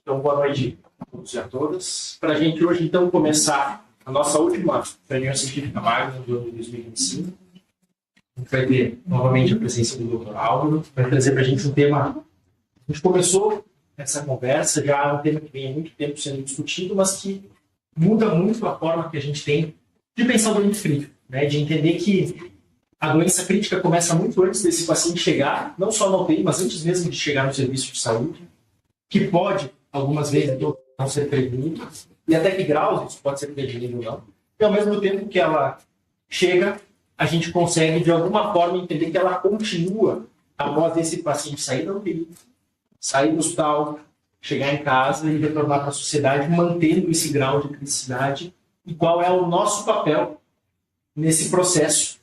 Então, boa noite a todos e a todas. Para a gente hoje, então, começar a nossa última reunião científica magna do ano de 2025. A gente vai ter novamente a presença do Dr. Álvaro, vai trazer para a gente um tema. A gente começou essa conversa, já é um tema que vem há muito tempo sendo discutido, mas que muda muito a forma que a gente tem de pensar o doente crítico, né? De entender que a doença crítica começa muito antes desse paciente chegar, não só na UTI, mas antes mesmo de chegar no serviço de saúde, que pode, algumas vezes, não ser prevenido, e até que graus isso pode ser prevenido ou não. E, ao mesmo tempo que ela chega, a gente consegue, de alguma forma, entender que ela continua após esse paciente sair da UTI, sair do hospital, chegar em casa e retornar para a sociedade, mantendo esse grau de criticidade, e qual é o nosso papel nesse processo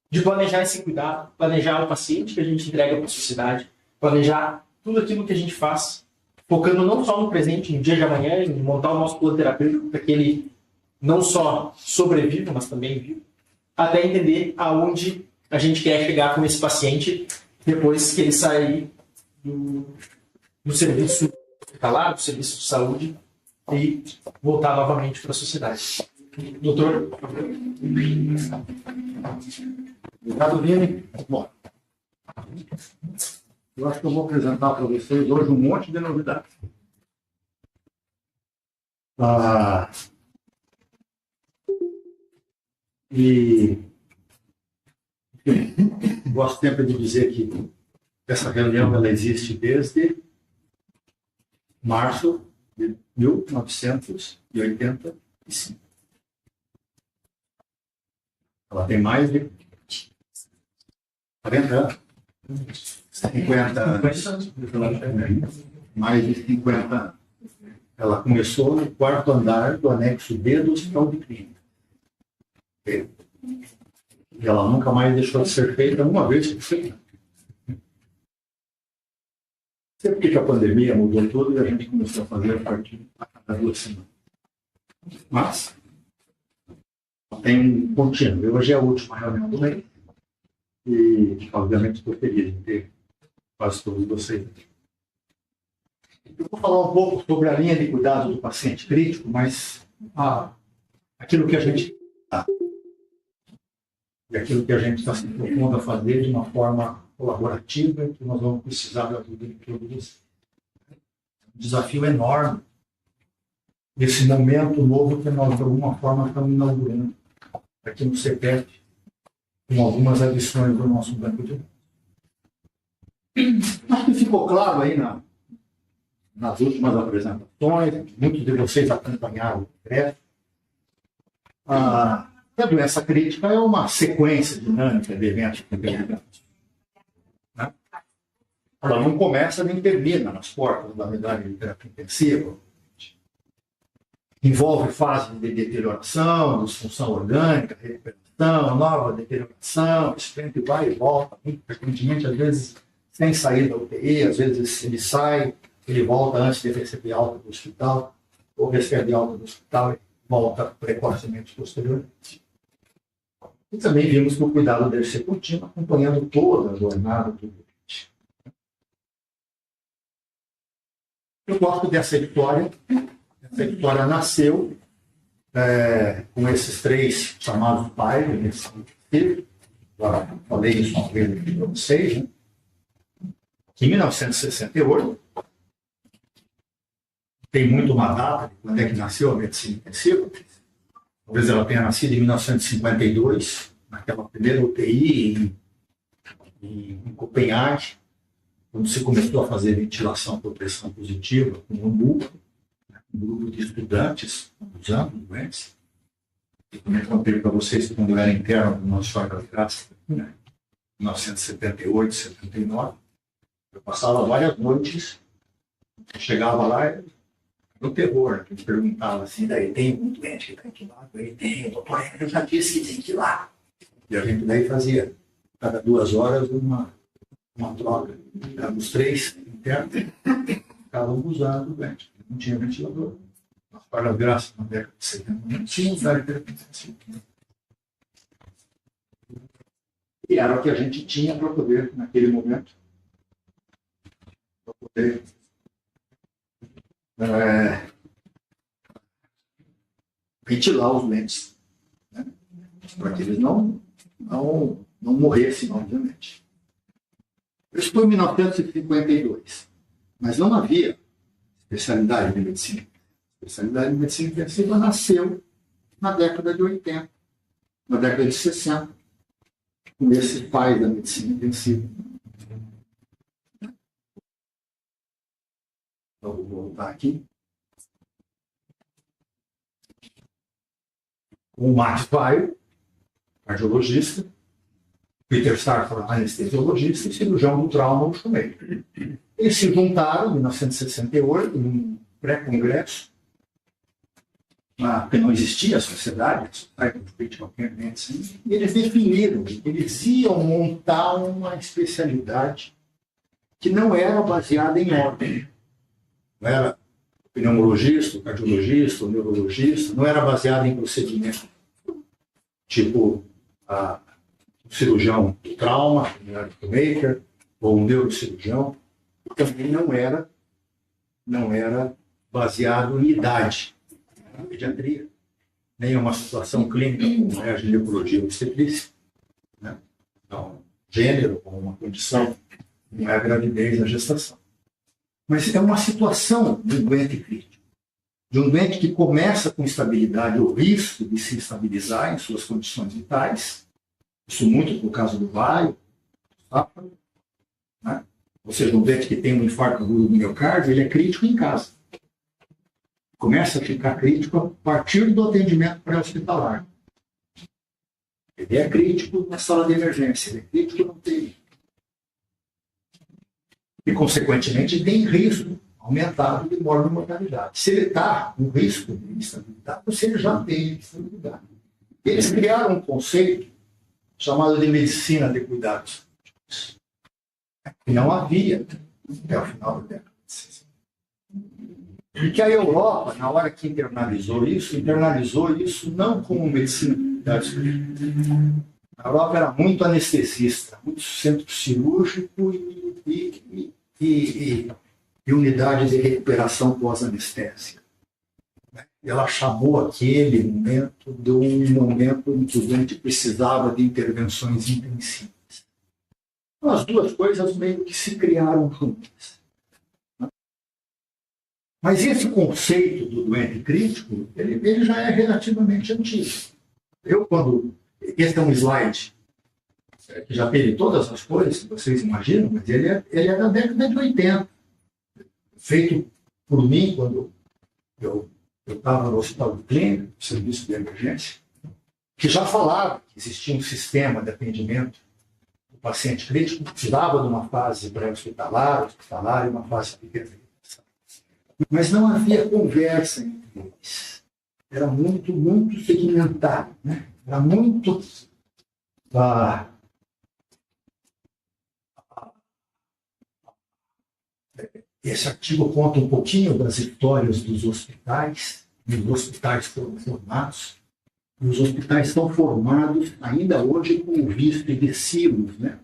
de planejar esse cuidado, planejar o paciente que a gente entrega para a sociedade, planejar tudo aquilo que a gente faz, focando não só no presente, no dia de amanhã, em montar o nosso plano terapêutico para que ele não só sobreviva, mas também viva, até entender aonde a gente quer chegar com esse paciente depois que ele sair do serviço hospitalar, do serviço de saúde e voltar novamente para a sociedade. Doutor? Obrigado, Vini. Bom, eu acho que eu vou apresentar para vocês hoje um monte de novidades. E gosto sempre de dizer que essa reunião ela existe desde março de 1985. Ela tem mais de 40 anos. 50 anos. Mais de 50 anos. Ela começou no quarto andar do anexo B do Hospital de Clínica. E ela nunca mais deixou de ser feita uma vez por semana. Sempre que a pandemia mudou tudo e a gente começou a fazer a partir a cada 2 semanas. Mas tem um contínuo. Hoje é a última reunião do mês. E, obviamente, estou feliz de ter quase todos vocês aqui. Eu vou falar um pouco sobre a linha de cuidado do paciente crítico, mas aquilo que a gente e aquilo que a gente está se propondo a fazer de uma forma colaborativa, que nós vamos precisar da ajuda de todos vocês. Um desafio enorme nesse momento novo que nós, de alguma forma, estamos inaugurando aqui no CPET, com algumas adições do nosso banco de dados. Acho que ficou claro aí nas últimas apresentações, muitos de vocês acompanharam o decreto. A doença crítica é uma sequência dinâmica de eventos interligados. Né? Ela não começa nem termina nas portas da unidade de terapia intensiva. Envolve fase de deterioração, disfunção orgânica, recuperação, nova deterioração, esse tempo vai e volta, muito frequentemente, às vezes sem sair da UTI, às vezes ele sai, ele volta antes de receber alta do hospital, ou recebe alta do hospital e volta precocemente posteriormente. E também vimos que o cuidado deve ser contínuo, acompanhando toda a jornada do doente. Eu gosto dessa história. Essa história nasceu com esses 3 chamados pais, agora falei isso uma vez aqui para vocês, né? Em 1968, tem muito uma data de quando é que nasceu a medicina intensiva. Talvez ela tenha nascido em 1952, naquela primeira UTI em Copenhague, quando se começou a fazer ventilação por pressão positiva com um grupo de estudantes usando doentes. Eu também contei para vocês que quando eu era interno do nosso Choque das Graças, né, em 1978, 79, eu passava várias noites, chegava lá no terror, que perguntava assim, daí tem um doente que está entubado, aí tem, o doutor já disse que tem que ir lá. E a gente daí fazia, cada 2 horas, uma troca. Éramos 3 internos, ficavam usando o doente. Não tinha ventilador. Para as graças, na década de 70, não tinha unidade de terapia intensiva. E era o que a gente tinha para poder, naquele momento, para poder ventilar os doentes, né? Para que eles não morressem, obviamente. Isso foi em 1952, mas não havia especialidade de medicina. A especialidade de medicina intensiva nasceu na década de 80, na década de 60, com esses pais da medicina intensiva. Então, vou voltar aqui. O Max Weil, cardiologista, Peter Stafford, anestesiologista, e cirurgião do trauma, o Schumacher. Eles se juntaram em 1968, num pré-congresso, porque não existia a sociedade, Society of Critical Care Medicine, e eles definiram que eles iam montar uma especialidade que não era baseada em ordem. Não era o pneumologista, o cardiologista, o neurologista, não era baseada em procedimento. Tipo, o cirurgião do trauma, o Schumacher, ou o neurocirurgião, também não era baseado em idade. A pediatria, nem uma situação clínica como é a ginecologia ou obstetrícia, né? Então, gênero ou uma condição, não é a gravidez, a gestação. Mas é uma situação de um doente crítico, de um doente que começa com instabilidade ou risco de se estabilizar em suas condições vitais, isso muito por causa do vaio, né? Ou seja, um doente que tem um infarto agudo do miocárdio, ele é crítico em casa. Começa a ficar crítico a partir do atendimento pré-hospitalar. Ele é crítico na sala de emergência, ele é crítico no UTI. E, consequentemente, tem risco aumentado de morbimortalidade. Se ele está com risco de instabilidade, você já tem instabilidade. Eles criaram um conceito chamado de medicina de cuidados, que não havia até o final da década de 60. Porque a Europa, na hora que internalizou isso não como medicina de cuidados clínicos. A Europa era muito anestesista, muito centro cirúrgico e unidade de recuperação pós-anestésia. Ela chamou aquele momento de um momento em que o doente precisava de intervenções intensivas. Então, as duas coisas meio que se criaram juntas. Mas esse conceito do doente crítico, ele já é relativamente antigo. Esse é um slide que já teve todas as coisas que vocês imaginam, mas ele é da década de 80. Feito por mim quando eu estava no hospital de clínica, no serviço de emergência, que já falava que existia um sistema de atendimento do paciente crítico que precisava de uma fase pré-hospitalar, hospitalar e uma fase de reabilitação. Mas não havia conversa entre eles. Era muito, muito segmentado, né? Era muito... Esse artigo conta um pouquinho das histórias dos hospitais, e os hospitais foram formados, e os hospitais são formados ainda hoje com o visto de silos, né?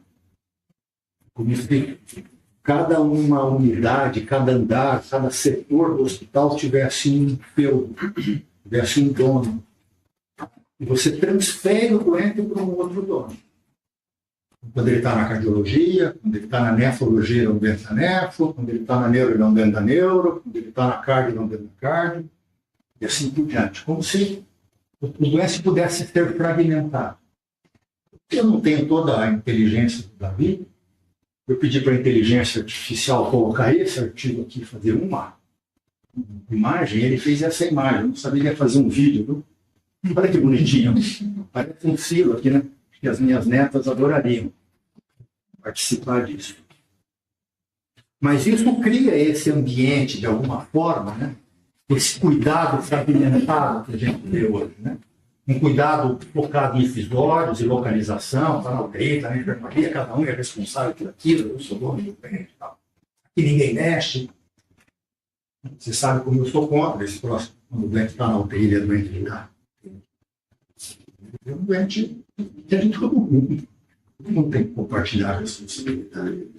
Como se cada uma unidade, cada andar, cada setor do hospital tivesse um feudo, tivesse um dono. E você transfere o doente para um outro dono. Quando ele está na cardiologia, quando ele está na nefrologia, ele não dentro da nefro, quando ele está na neuro, ele não dentro da neuro, quando ele está na cardio, ele não dentro da cardio, e assim por diante. Como se o doente pudesse ser fragmentado. Eu não tenho toda a inteligência do Davi. Eu pedi para a inteligência artificial colocar esse artigo aqui, fazer uma imagem, ele fez essa imagem. Eu não sabia fazer um vídeo, viu? Olha que bonitinho. Parece um silo aqui, né? Que as minhas netas adorariam participar disso. Mas isso cria esse ambiente, de alguma forma, né? Esse cuidado fragmentado que a gente vê hoje, né? Um cuidado focado em episódios e localização, está na UTI, está na enfermaria, cada um é responsável por aquilo, eu sou dono do bem e tal. E ninguém mexe. Você sabe como eu sou contra esse próximo. Quando o doente está na UTI, ele é doente de cá. É um doente que a gente não tem que compartilhar a responsabilidade.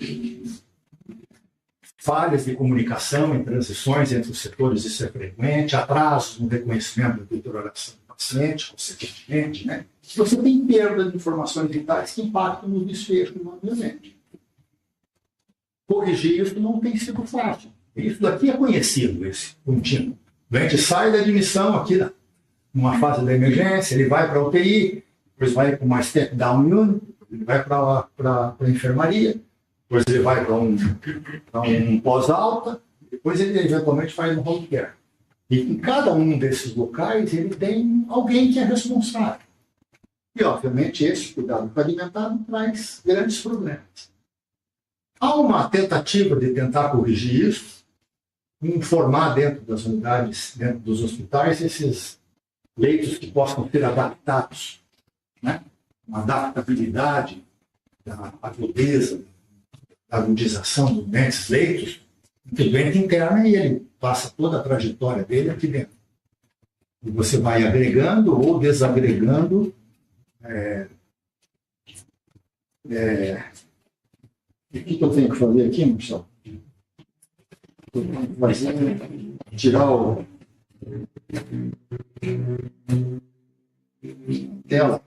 falhas de comunicação em transições entre os setores, isso é frequente, atrasos no reconhecimento da deterioração do paciente, consequentemente, né? Você tem perda de informações vitais que impactam no desfecho do ambiente. Corrigir isso não tem sido fácil. Isso daqui é conhecido, esse contínuo. O doente sai da admissão aqui, numa fase da emergência, ele vai para a UTI, depois vai para uma step down unit, ele vai para a enfermaria, depois ele vai para um pós-alta, depois ele eventualmente faz um home care. E em cada um desses locais ele tem alguém que é responsável. E, obviamente, esse cuidado fragmentado traz grandes problemas. Há uma tentativa de tentar corrigir isso, informar dentro das unidades, dentro dos hospitais, esses leitos que possam ser adaptados, né? Uma adaptabilidade da agudeza, da agudização desses leitos, que o doente interna e ele passa toda a trajetória dele aqui dentro. E você vai agregando ou desagregando o que eu tenho que fazer aqui, Marcelo? Tirar o tela.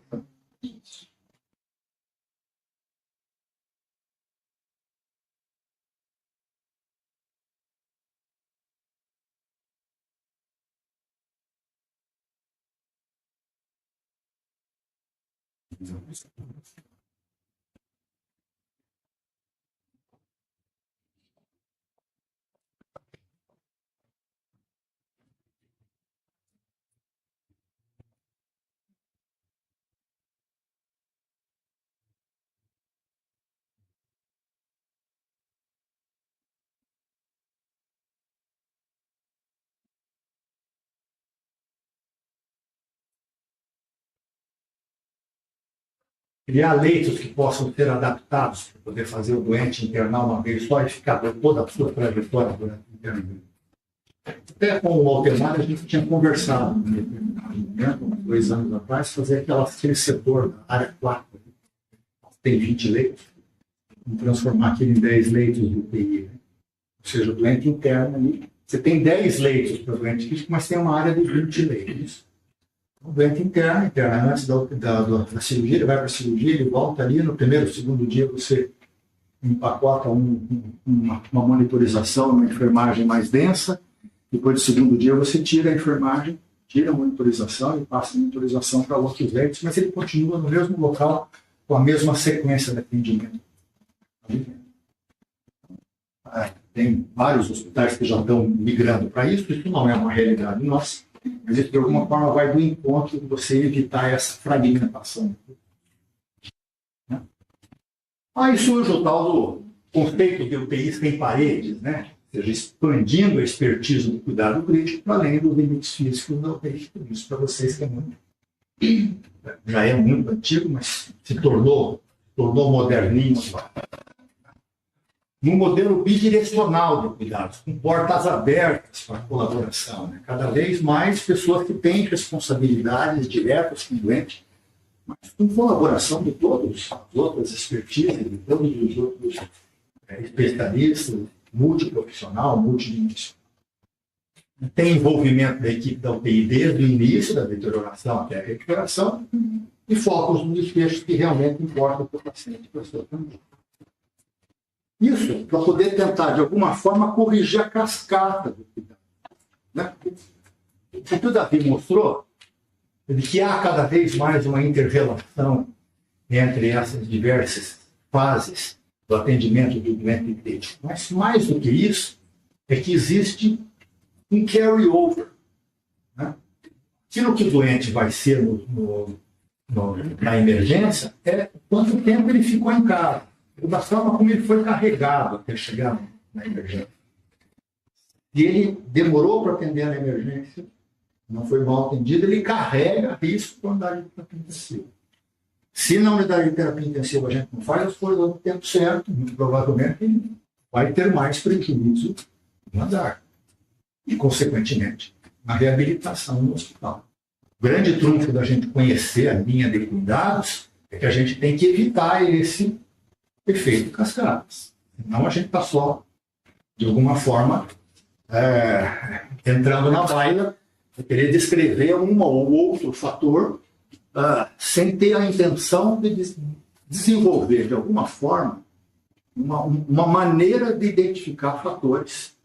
Criar leitos que possam ser adaptados para poder fazer o doente internar uma vez só e ficar toda a sua trajetória durante o internamento. Até com o Altemar a gente tinha conversado, né, 2 anos atrás, fazer aquele setor da área 4, tem 20 leitos, e transformar aquilo em 10 leitos de UTI. Né? Ou seja, o doente interno ali, você tem 10 leitos para o doente crítico, mas tem uma área de 20 leitos. O doente interna antes da cirurgia, ele vai para a cirurgia, ele volta ali, no primeiro, segundo dia você empacota uma monitorização, uma enfermagem mais densa, depois do segundo dia você tira a enfermagem, tira a monitorização e passa a monitorização para outros leitos, mas ele continua no mesmo local, com a mesma sequência de atendimento. Tem vários hospitais que já estão migrando para isso não é uma realidade nossa. Mas isso, de alguma forma, vai do encontro de você evitar essa fragmentação. Aí surge o tal do conceito de UTI sem paredes, né? Ou seja, expandindo a expertise do cuidado crítico para além dos limites físicos da UTI. Isso para vocês que já é muito antigo, mas se tornou moderninho agora. Num modelo bidirecional de cuidados, com portas abertas para a colaboração. Né? Cada vez mais pessoas que têm responsabilidades diretas com o doente, mas com colaboração de todos, as outras expertises, de todos os outros especialistas, multiprofissional, multidimensional. Tem envolvimento da equipe da UTI desde o início da deterioração até a recuperação e focos no desfecho que realmente importam para o paciente e para a sua família. Isso para poder tentar, de alguma forma, corrigir a cascata do cuidado. Né? O que o Davi mostrou é de que há cada vez mais uma inter-relação entre essas diversas fases do atendimento do doente crítico. Mas, mais do que isso, é que existe um carry-over. Né? Aquilo que o doente vai ser na emergência é quanto tempo ele ficou em casa. Da forma como ele foi carregado até chegar na emergência. E ele demorou para atender a emergência, não foi mal atendido, ele carrega risco para a unidade de terapia intensiva. Se na unidade de terapia intensiva a gente não faz as coisas no tempo certo, muito provavelmente ele vai ter mais prejuízo no andar. E, consequentemente, na reabilitação no hospital. O grande trunfo da gente conhecer a linha de cuidados é que a gente tem que evitar esse efeito cascadas. Senão a gente está só de alguma forma, entrando na baila, querer descrever um ou outro fator sem ter a intenção de desenvolver, de alguma forma, uma maneira de identificar fatores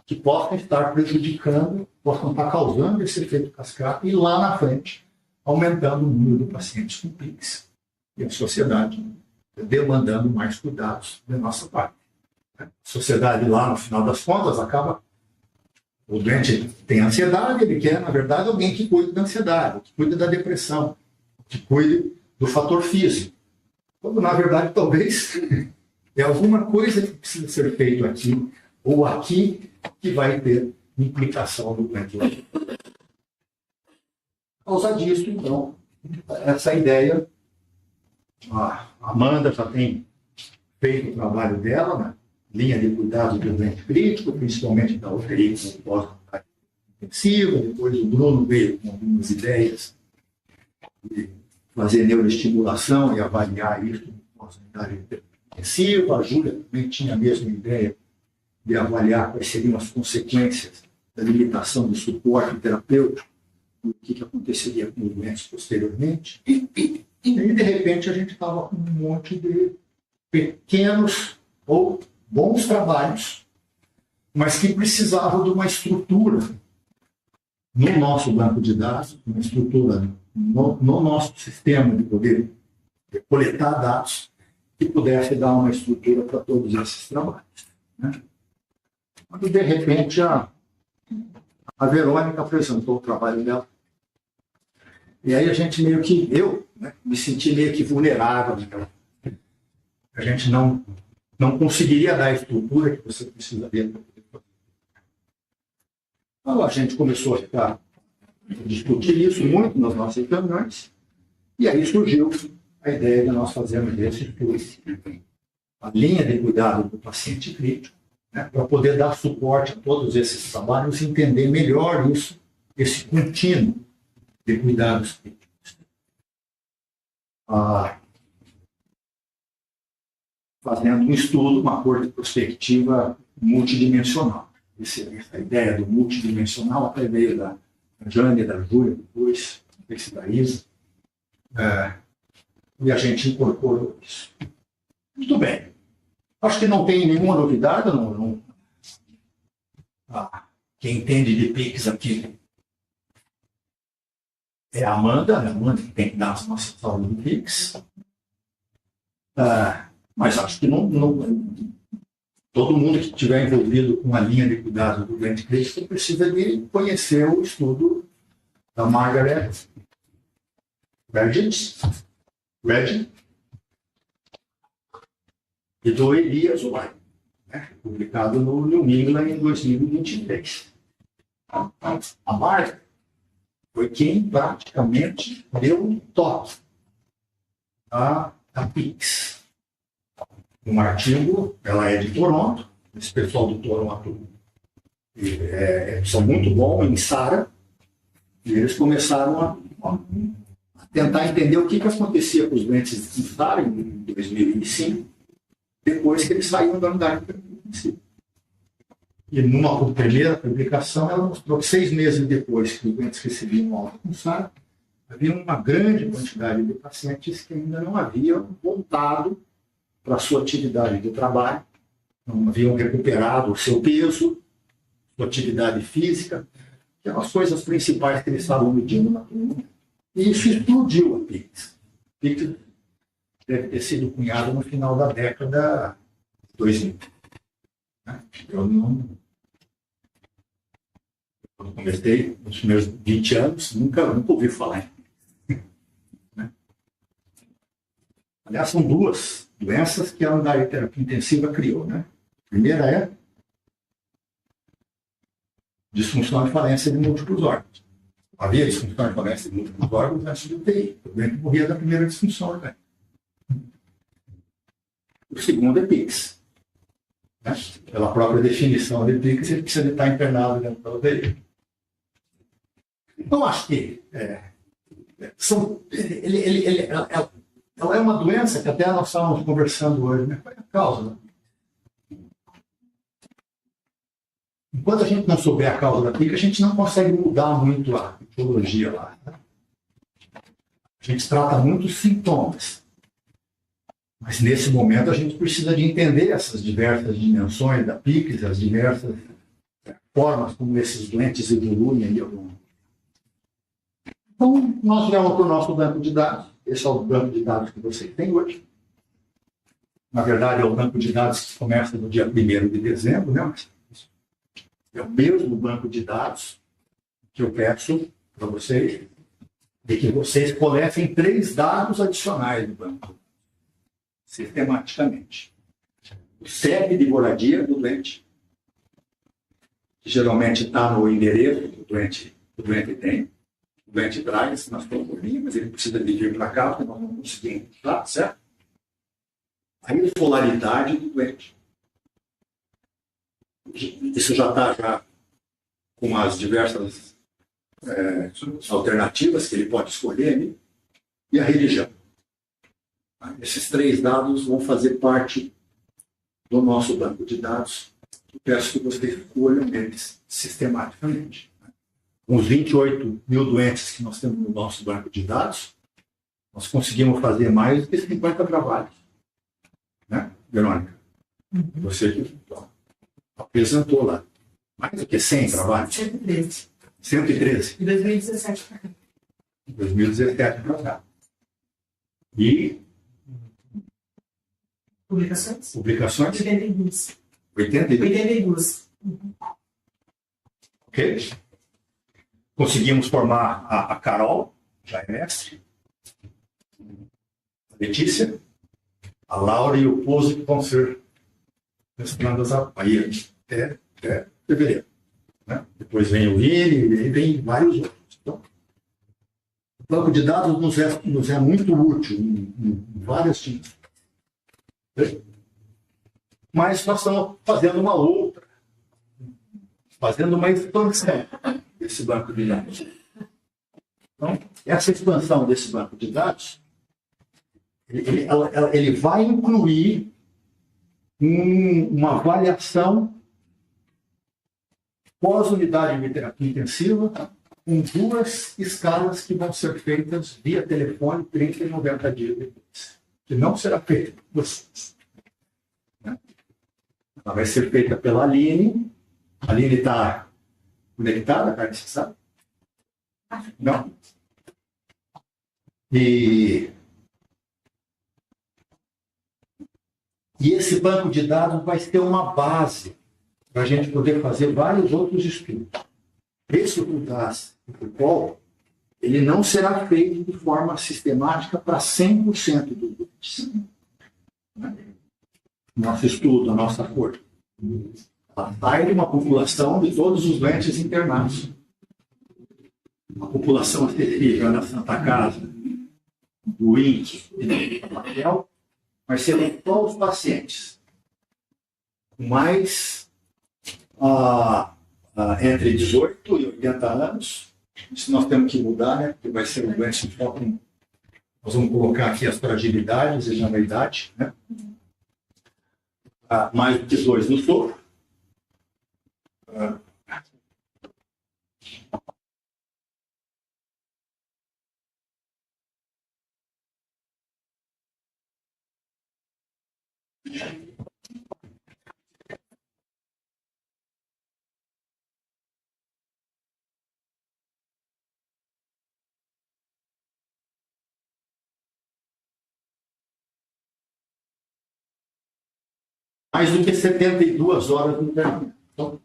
que possam estar prejudicando, possam estar causando esse efeito cascata e lá na frente aumentando o número de pacientes com PICS e a sociedade demandando mais cuidados da nossa parte. A sociedade lá, no final das contas, acaba... O doente tem ansiedade, ele quer, na verdade, alguém que cuide da ansiedade, que cuide da depressão, que cuide do fator físico. Quando, na verdade, talvez é alguma coisa que precisa ser feito aqui ou aqui que vai ter implicação no doente. Por causa disso, então, essa ideia, a Amanda já tem feito o trabalho dela, né? Linha de cuidado do doente crítico, principalmente da UTI com pós-unidade intensiva. Depois o Bruno veio com algumas ideias de fazer neuroestimulação e avaliar isso com pós-unidade intensiva. A Júlia também tinha a mesma ideia de avaliar quais seriam as consequências da limitação do suporte terapêutico, o que aconteceria com os doentes posteriormente. E aí, de repente, a gente estava com um monte de pequenos ou bons trabalhos, mas que precisavam de uma estrutura no nosso banco de dados, uma estrutura no nosso sistema de poder coletar dados que pudesse dar uma estrutura para todos esses trabalhos. Né? Quando, de repente, a Verônica apresentou o trabalho dela, e aí a gente meio que, me senti meio que vulnerável naquela. A gente não conseguiria dar a estrutura que você precisaria para poder fazer. Então, a gente começou a discutir isso muito nas nossas reuniões, e aí surgiu a ideia de nós fazermos esse estudo, a linha de cuidado do paciente crítico, né, para poder dar suporte a todos esses trabalhos e entender melhor isso, esse contínuo de cuidados críticos. Fazendo um estudo, uma cor de perspectiva multidimensional. Essa ideia do multidimensional até veio da Jane, da Júlia, depois da Isa, e a gente incorporou isso. Muito bem. Acho que não tem nenhuma novidade. Quem entende de PICS aqui é a Amanda, né? A Amanda que tem que dar as nossas aulas de PICS. Mas acho que todo mundo que estiver envolvido com a linha de cuidado do doente crítico precisa de conhecer o estudo da Margaret Regin e do Elias White, né? Publicado no New England em 2023. A Margaret foi quem praticamente deu um toque a PICS. Um artigo, ela é de Toronto, esse pessoal do Toronto são muito bons em SARA, e eles começaram a tentar entender o que acontecia com os doentes de SARA em 2005, depois que eles saíram da unidade intensiva. E numa primeira publicação, ela mostrou que 6 meses depois que os doentes recebiam alta com SARA, havia uma grande quantidade de pacientes que ainda não haviam voltado para a sua atividade de trabalho, não haviam recuperado o seu peso, sua atividade física, que eram as coisas principais que eles estavam medindo na turma. E isso explodiu a PICS. A PICS deve ter sido cunhado no final da década de 2000. Eu quando comecei, nos meus 20 anos, nunca ouvi falar. Aliás, são 2 doenças que a unidade de terapia intensiva criou. Né? A primeira é disfunção e falência de múltiplos órgãos. Havia disfunção e falência de múltiplos órgãos antes do UTI. O doente morria da primeira disfunção. Né? O segundo é PICS. Né? Pela própria definição de PICS, ele precisa estar internado dentro da UTI. Então, acho que ela é uma doença que até nós estávamos conversando hoje, né? Qual é a causa? Enquanto a gente não souber a causa da pica, a gente não consegue mudar muito a etiologia lá. Né? A gente trata muito os sintomas. Mas nesse momento a gente precisa de entender essas diversas dimensões da pica, as diversas formas como esses doentes evoluem aí ao longo. Então, nós viemos para o nosso banco de dados. Esse é o banco de dados que vocês têm hoje. Na verdade, é o banco de dados que começa no dia 1º de dezembro, né? É o mesmo banco de dados que eu peço para vocês, de que vocês coletem 3 dados adicionais do banco, sistematicamente. O CEP de moradia do doente, que geralmente está no endereço que o doente tem. O doente traz nas procurinhas, mas ele precisa de vir para cá, porque nós não conseguimos encontrar, certo? A escolaridade do doente. Isso já está com as diversas alternativas que ele pode escolher ali. E a religião. Esses 3 dados vão fazer parte do nosso banco de dados. Eu peço que vocês escolham eles sistematicamente. Com os 28 mil doentes que nós temos no nosso banco de dados, nós conseguimos fazer mais do que 50 trabalhos. Né, Verônica? Você que apresentou lá. Mais do que 100 trabalhos? 113. 113. De 2017 para cá. 2017 para cá. E Publicações? publicações? 82. 82. 82. Ok? Conseguimos formar a Carol, já é mestre, a Letícia, a Laura e o Pouso, que vão ser mestrandas aí até fevereiro. Né? Depois vem o Vini, e vem vários outros. Então, o banco de dados nos é muito útil em várias dimensões. Mas nós estamos fazendo uma outra, fazendo uma expansão desse banco de dados. Então, essa expansão desse banco de dados, ele vai incluir uma avaliação pós-unidade de terapia intensiva com 2 escalas que vão ser feitas via telefone 30 e 90 dias depois. Que não será feita por vocês. Né? Ela vai ser feita pela Aline. A Aline está conectada, Carlos, você sabe? Não. E esse banco de dados vai ter uma base para a gente poder fazer vários outros estudos. Esse CUDAS e o POL, ele não será feito de forma sistemática para 100% dos doentes. Nosso estudo, a nossa força, ela sai de uma população de todos os doentes internados. Uma população acessível da Santa Casa, do INC e do papel, mas serão só os pacientes com mais entre 18 e 80 anos. Isso nós temos que mudar, né? Porque vai ser um doente de foco. Nós vamos colocar aqui as fragilidades e a idade, né? Mais do que 2 no sopro. Mais do que 72 horas no internamento. Então,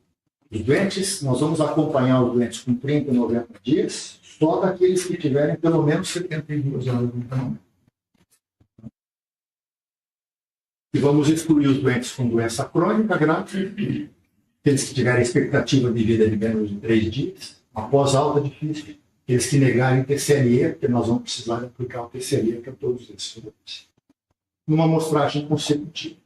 os doentes, nós vamos acompanhar os doentes com 30 e 90 dias, só daqueles que tiverem pelo menos 72 horas no internamento. E vamos excluir os doentes com doença crônica grave, aqueles que tiverem expectativa de vida de menos de 3 dias, após alta difícil, aqueles que negarem TCLE, porque nós vamos precisar aplicar o TCLE para todos esses doentes. Numa amostragem consecutiva.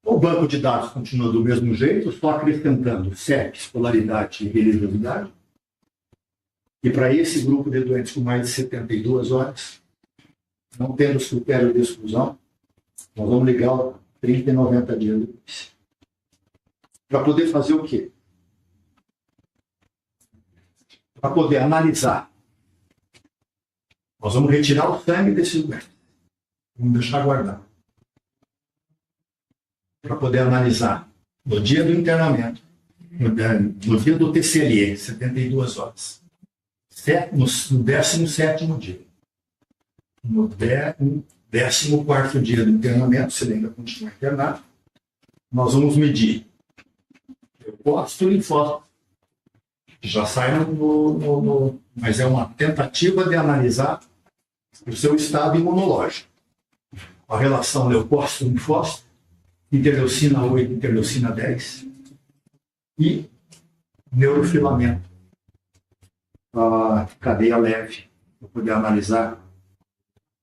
O banco de dados continua do mesmo jeito, só acrescentando CEP, escolaridade e religiosidade. E para esse grupo de doentes com mais de 72 horas, não tendo os critérios de exclusão, nós vamos ligar 30 e 90 dias depois. Para poder fazer o quê? para poder analisar. Nós vamos retirar o sangue desse lugar. Vamos deixar guardado. Para poder analisar no dia do internamento, no dia do TCLE, 72 horas. No 17º dia. No 14º dia do internamento, se ele ainda continua internado, nós vamos medir leucócito e linfócito. Já sai mas é uma tentativa de analisar o seu estado imunológico. A relação leucócito-linfócito, interleucina 8, interleucina 10 e neurofilamento, a cadeia leve, para poder analisar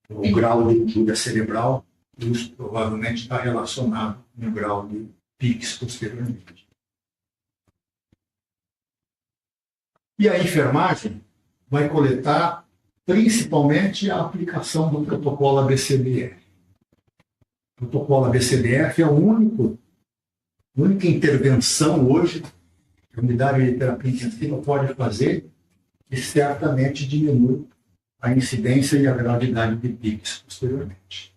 o grau de injúria cerebral, isso provavelmente está relacionado no grau de PIX posteriormente. E a enfermagem vai coletar principalmente a aplicação do protocolo ABCDF. O protocolo ABCDF é a única intervenção hoje que a unidade de terapia intensiva pode fazer e certamente diminui a incidência e a gravidade de PICs posteriormente.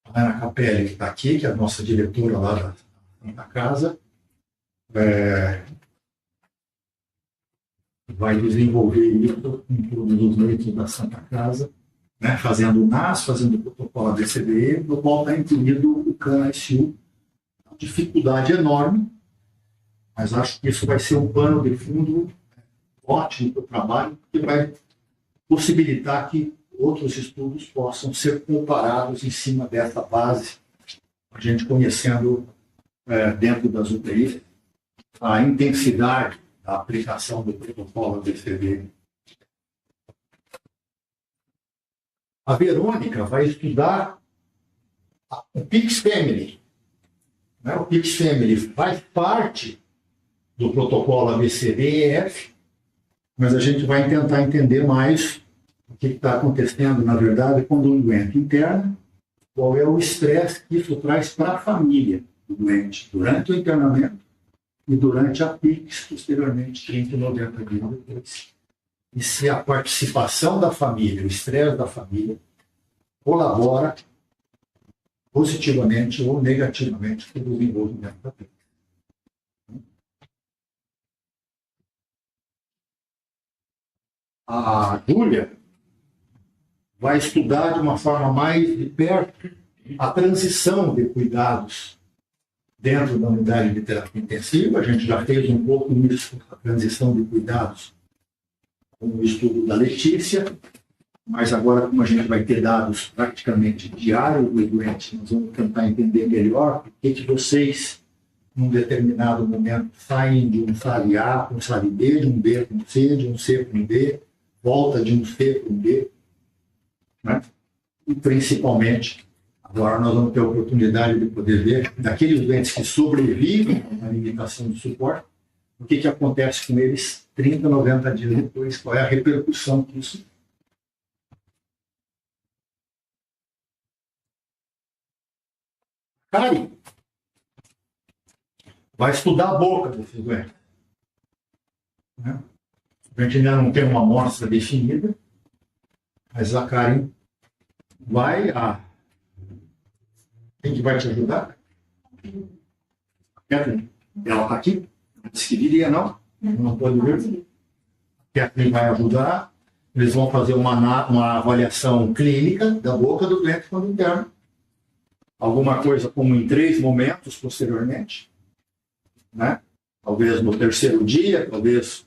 A Ana Capelli, que está aqui, que é a nossa diretora lá da casa, vai desenvolver isso em todos os leitos da Santa Casa, né, fazendo o NAS, fazendo o protocolo ABCDE, no qual está incluído o CAN-ICU. Uma dificuldade enorme, mas acho que isso vai ser um pano de fundo ótimo para o trabalho, que vai possibilitar que outros estudos possam ser comparados em cima dessa base, a gente conhecendo dentro das UTIs a intensidade da aplicação do protocolo ABCDE. A Verônica vai estudar o PIX Family. Né? O PIX Family faz parte do protocolo ABCDE-EF, mas a gente vai tentar entender mais o que está acontecendo, na verdade, quando um doente interna, qual é o estresse que isso traz para a família do doente durante o internamento e durante a PIX, posteriormente, 30 e 90 dias depois. E se a participação da família, o estresse da família, colabora positivamente ou negativamente para o desenvolvimento da PIX. A Júlia vai estudar de uma forma mais de perto a transição de cuidados dentro da unidade de terapia intensiva. A gente já fez um pouco nisso, a transição de cuidados, com o estudo da Letícia, mas agora, como a gente vai ter dados praticamente diários do doente, nós vamos tentar entender melhor por que vocês, num determinado momento, saem de um SARI A para um SARI B, de um B para um C, de um C para um D, volta de um C para um D, né? E principalmente, agora nós vamos ter a oportunidade de poder ver daqueles doentes que sobrevivem à limitação de suporte, o que acontece com eles 30, 90 dias depois, qual é a repercussão que isso tem. Karen vai estudar a boca desses doentes. Né? A gente ainda não tem uma amostra definida, mas a Karen vai. Quem que vai te ajudar? Kathleen, ela está aqui? Disse que viria, não? Não pode vir? Kathleen vai ajudar. Eles vão fazer uma avaliação clínica da boca do doente quando interno. Alguma coisa como em 3 momentos posteriormente, né? Talvez no 3º dia, talvez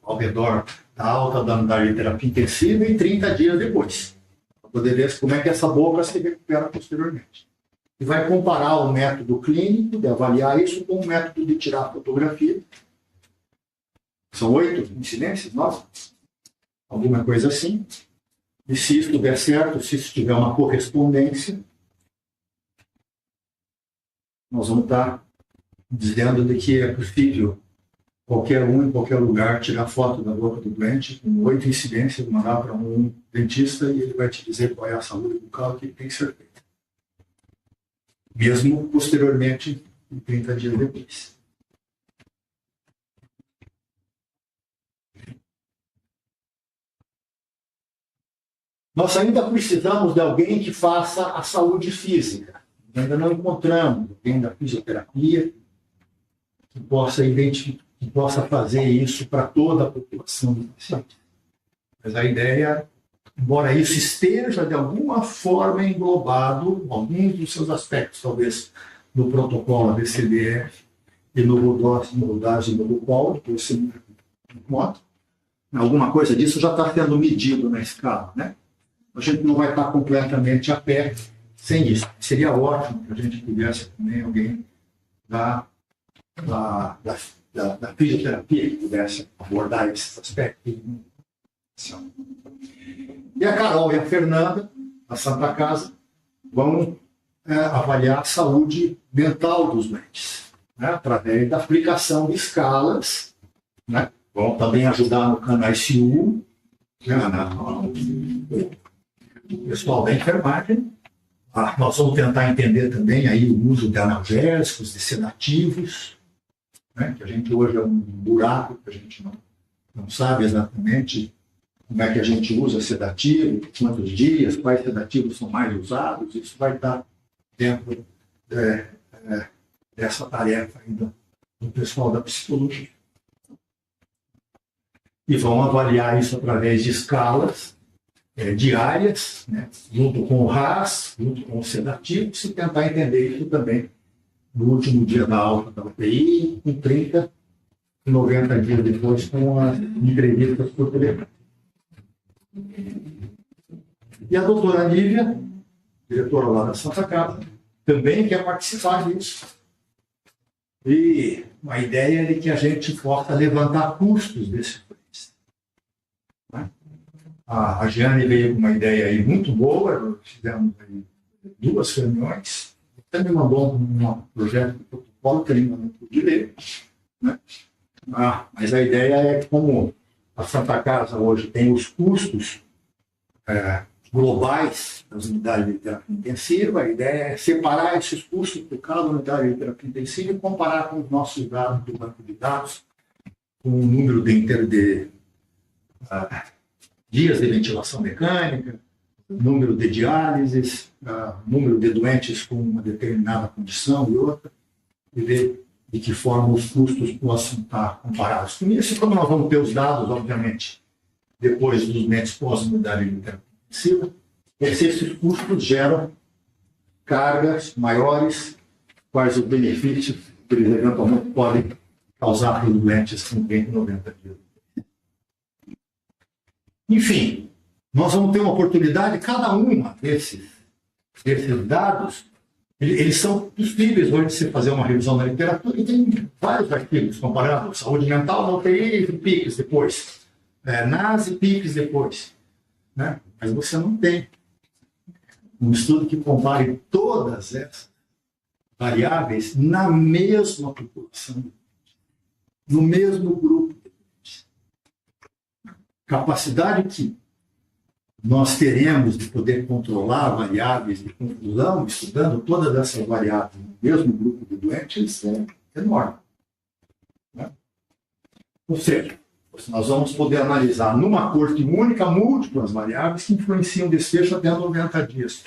ao redor da alta da unidade de terapia intensiva e 30 dias depois, para poder ver como é que essa boca se recupera posteriormente. E vai comparar o método clínico de avaliar isso com o método de tirar fotografia. São 8 incidências, 9? Alguma coisa assim. E se isso der certo, se isso tiver uma correspondência, nós vamos estar dizendo de que é possível qualquer um, em qualquer lugar, tirar foto da boca do doente, com 8 incidências, mandar para um dentista e ele vai te dizer qual é a saúde bucal que tem que ser feita. Mesmo posteriormente, em 30 dias depois. Nós ainda precisamos de alguém que faça a saúde física. Ainda não encontramos alguém da fisioterapia que possa identificar, que possa fazer isso para toda a população do paciente. Mas a ideia, embora isso esteja de alguma forma englobado, alguns dos seus aspectos, talvez, no protocolo ABCDF e no rodagem do protocolo, por esse modo, alguma coisa disso já está sendo medido na escala, né? A gente não vai estar completamente a pé sem isso. Seria ótimo que a gente tivesse também alguém da fisioterapia que pudesse abordar esses aspectos. E a Carol e a Fernanda, da Santa Casa, vão avaliar a saúde mental dos doentes, né, através da aplicação de escalas, né? Vão também ajudar no CAN-ICU, né, o pessoal da enfermagem. Nós vamos tentar entender também aí o uso de analgésicos, de sedativos, né, que a gente hoje é um buraco, que a gente não sabe exatamente como é que a gente usa sedativo, quantos dias, quais sedativos são mais usados. Isso vai estar dentro dessa tarefa ainda do pessoal da psicologia. E vão avaliar isso através de escalas diárias, né, junto com o RAS, junto com os sedativos, e tentar entender isso também no último dia da alta da UTI, com 30 e 90 dias depois, com as entrevistas por telefone. E a doutora Lívia, diretora lá da Santa Casa, também quer participar disso. E a ideia é de que a gente possa levantar custos desse país. Né? A Giane veio com uma ideia aí muito boa, fizemos aí 2 reuniões, até me mandou um projeto de protocolo que ainda não pude ler. Né? Mas a ideia é que, como a Santa Casa hoje tem os custos globais das unidades de terapia intensiva, a ideia é separar esses custos por cada unidade de terapia intensiva e comparar com os nossos dados do banco de dados, com o número de dias de ventilação mecânica, número de diálises, número de doentes com uma determinada condição e outra, e ver de que forma os custos possam estar comparados com isso. Como nós vamos ter os dados, obviamente, depois dos médicos pós-unidade de terapia intensiva, esses custos geram cargas maiores, quais os benefícios que eles eventualmente podem causar para os doentes com 20 e 90 dias. Enfim, nós vamos ter uma oportunidade, cada uma desses dados, eles são possíveis hoje de se fazer uma revisão da literatura, e tem vários artigos comparando saúde mental na UTI e PICs depois, NAS e PICs depois. Né? Mas você não tem um estudo que compare todas essas variáveis na mesma população, no mesmo grupo. Capacidade que nós teremos de poder controlar variáveis de confusão, estudando todas essas variáveis no mesmo grupo de doentes, é enorme. Né? Ou seja, nós vamos poder analisar numa corte única múltiplas variáveis que influenciam o desfecho até 90 dias.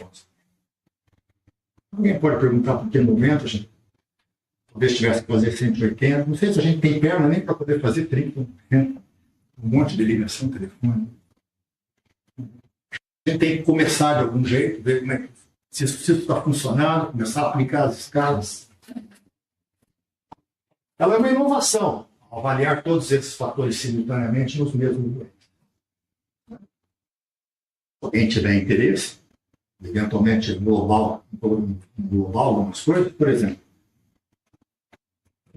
Alguém pode perguntar por que 90, gente? Talvez tivesse que fazer 180. Não sei se a gente tem perna nem para poder fazer 30, um monte de ligação telefônica. A gente tem que começar de algum jeito, ver como é que, se isso está funcionando, começar a aplicar as escalas. Ela é uma inovação, avaliar todos esses fatores simultaneamente nos mesmos doentes. Se alguém tiver interesse, eventualmente global algumas coisas, por exemplo,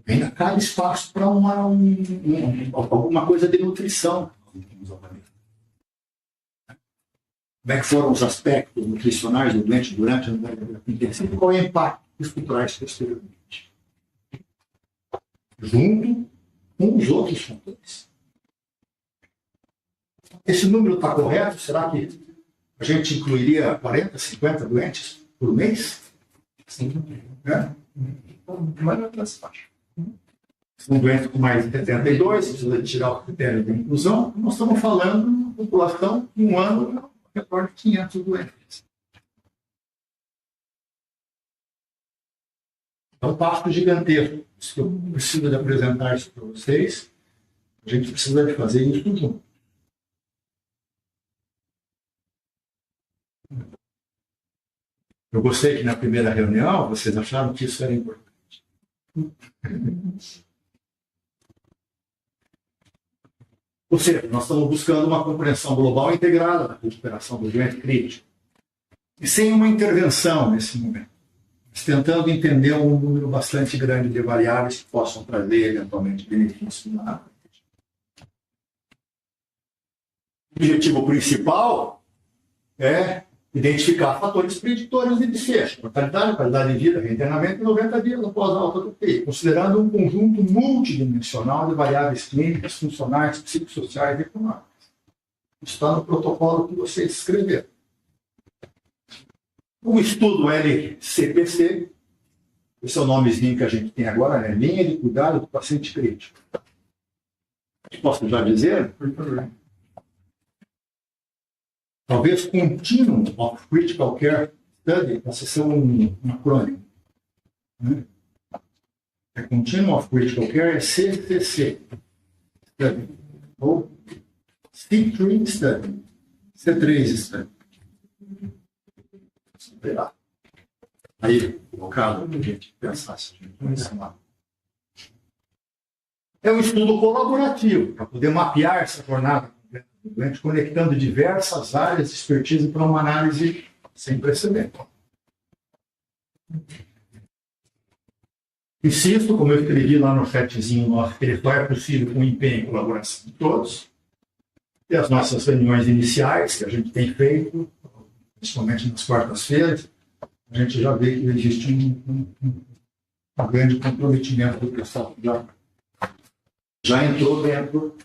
ainda cabe espaço para alguma coisa de nutrição. Como é que foram os aspectos nutricionais do doente durante a unidade de terapia intensiva e qual é o impacto que isso traz posteriormente? Junto com os outros fatores. Esse número está correto? Será que a gente incluiria 40, 50 doentes por mês? Sim. Mas não é essa faixa. São doentes com mais de 72, precisa tirar o critério de inclusão. Nós estamos falando de uma população de um ano redor de 500 doentes. É um passo gigantesco. Se eu preciso de apresentar isso para vocês, a gente precisa de fazer isso junto. Eu gostei que na primeira reunião vocês acharam que isso era importante. Ou seja, nós estamos buscando uma compreensão global integrada da recuperação do doente crítico. E sem uma intervenção nesse momento. Mas tentando entender um número bastante grande de variáveis que possam trazer, eventualmente, benefícios na O objetivo principal é identificar fatores preditores de desfecho, mortalidade, qualidade de vida, reinternamento em 90 dias após a alta do TI, considerando um conjunto multidimensional de variáveis clínicas, funcionais, psicossociais e econômicas. Isso está no protocolo que vocês escreveram. O estudo LCPC, esse é o nomezinho que a gente tem agora, né? Linha de cuidado do paciente crítico. Posso já dizer? Talvez Continuum of Critical Care Study, essa seja um acrônimo. Continuum of Critical Care é CCC Study, ou C3 Study, C3 Study. Esperar. Aí, colocado para a gente pensar se a gente vai ensinar. É um estudo colaborativo, para poder mapear essa jornada completa, conectando diversas áreas de expertise para uma análise sem precedente. Insisto, como eu escrevi lá no chatzinho nosso, que ele só é possível com empenho e colaboração de todos. E as nossas reuniões iniciais, que a gente tem feito, principalmente nas quartas-feiras, a gente já vê que existe um grande comprometimento do pessoal que já entrou dentro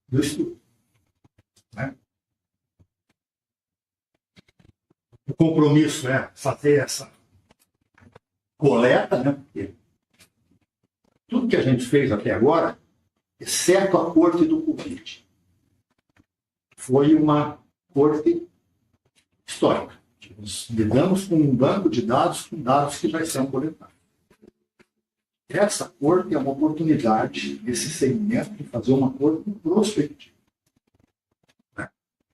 do estudo. Né? O compromisso é fazer essa coleta, né? Porque tudo que a gente fez até agora, exceto a corte do Covid, foi uma corte histórica. Nós lidamos com um banco de dados, com dados que já são coletados. Essa corte é uma oportunidade, desse segmento, de fazer uma corte prospectiva.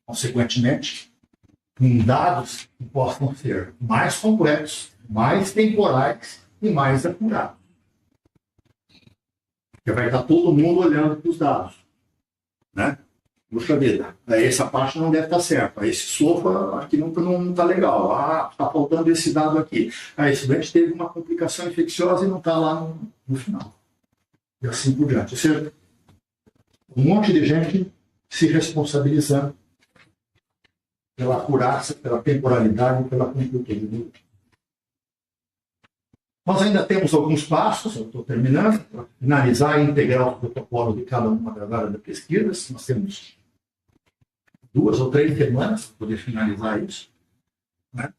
Consequentemente, com dados que possam ser mais complexos, mais temporais e mais apurados. Porque vai estar todo mundo olhando para os dados. Né? Puxa vida, essa parte não deve estar certa. Esse sofá aqui não está legal. Ah, está faltando esse dado aqui. Esse doente teve uma complicação infecciosa e não está lá no final. E assim por diante. Ou seja, um monte de gente se responsabilizando pela acurácia, pela temporalidade e pela completude. Nós ainda temos alguns passos, eu estou terminando, para finalizar e integrar o protocolo de cada uma das áreas da pesquisa. Nós temos 2 ou 3 semanas para poder finalizar isso. Né?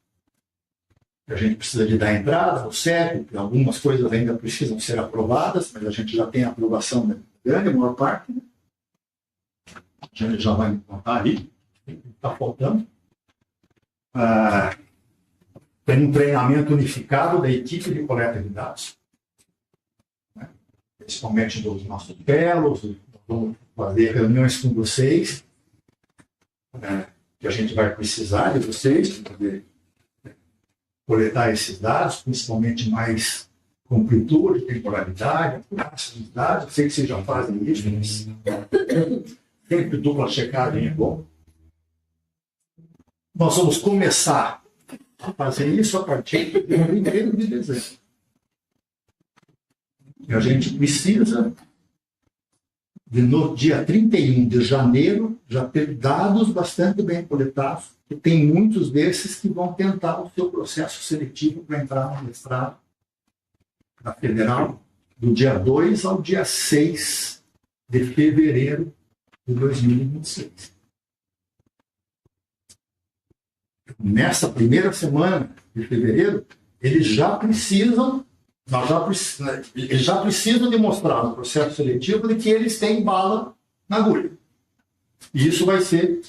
A gente precisa de dar entrada ao CEP, algumas coisas ainda precisam ser aprovadas, mas a gente já tem a aprovação da grande maior parte. Né? A gente já vai contar ali. Está faltando. Tem um treinamento unificado da equipe de coleta de dados, né? Principalmente dos nossos fellows. Vamos fazer reuniões com vocês, que a gente vai precisar de vocês para poder coletar esses dados, principalmente mais completude, temporalidade, apuração dos dados. Eu sei que vocês já fazem isso, mas sempre dupla checagem é bom. Nós vamos começar a fazer isso a partir de 1º de dezembro. E a gente precisa, no dia 31 de janeiro, já ter dados bastante bem coletados, e tem muitos desses que vão tentar o seu processo seletivo para entrar no mestrado da Federal, do dia 2 ao dia 6 de fevereiro de 2026. Nessa primeira semana de fevereiro, eles já precisam demonstrar no processo seletivo de que eles têm bala na agulha. E isso vai ser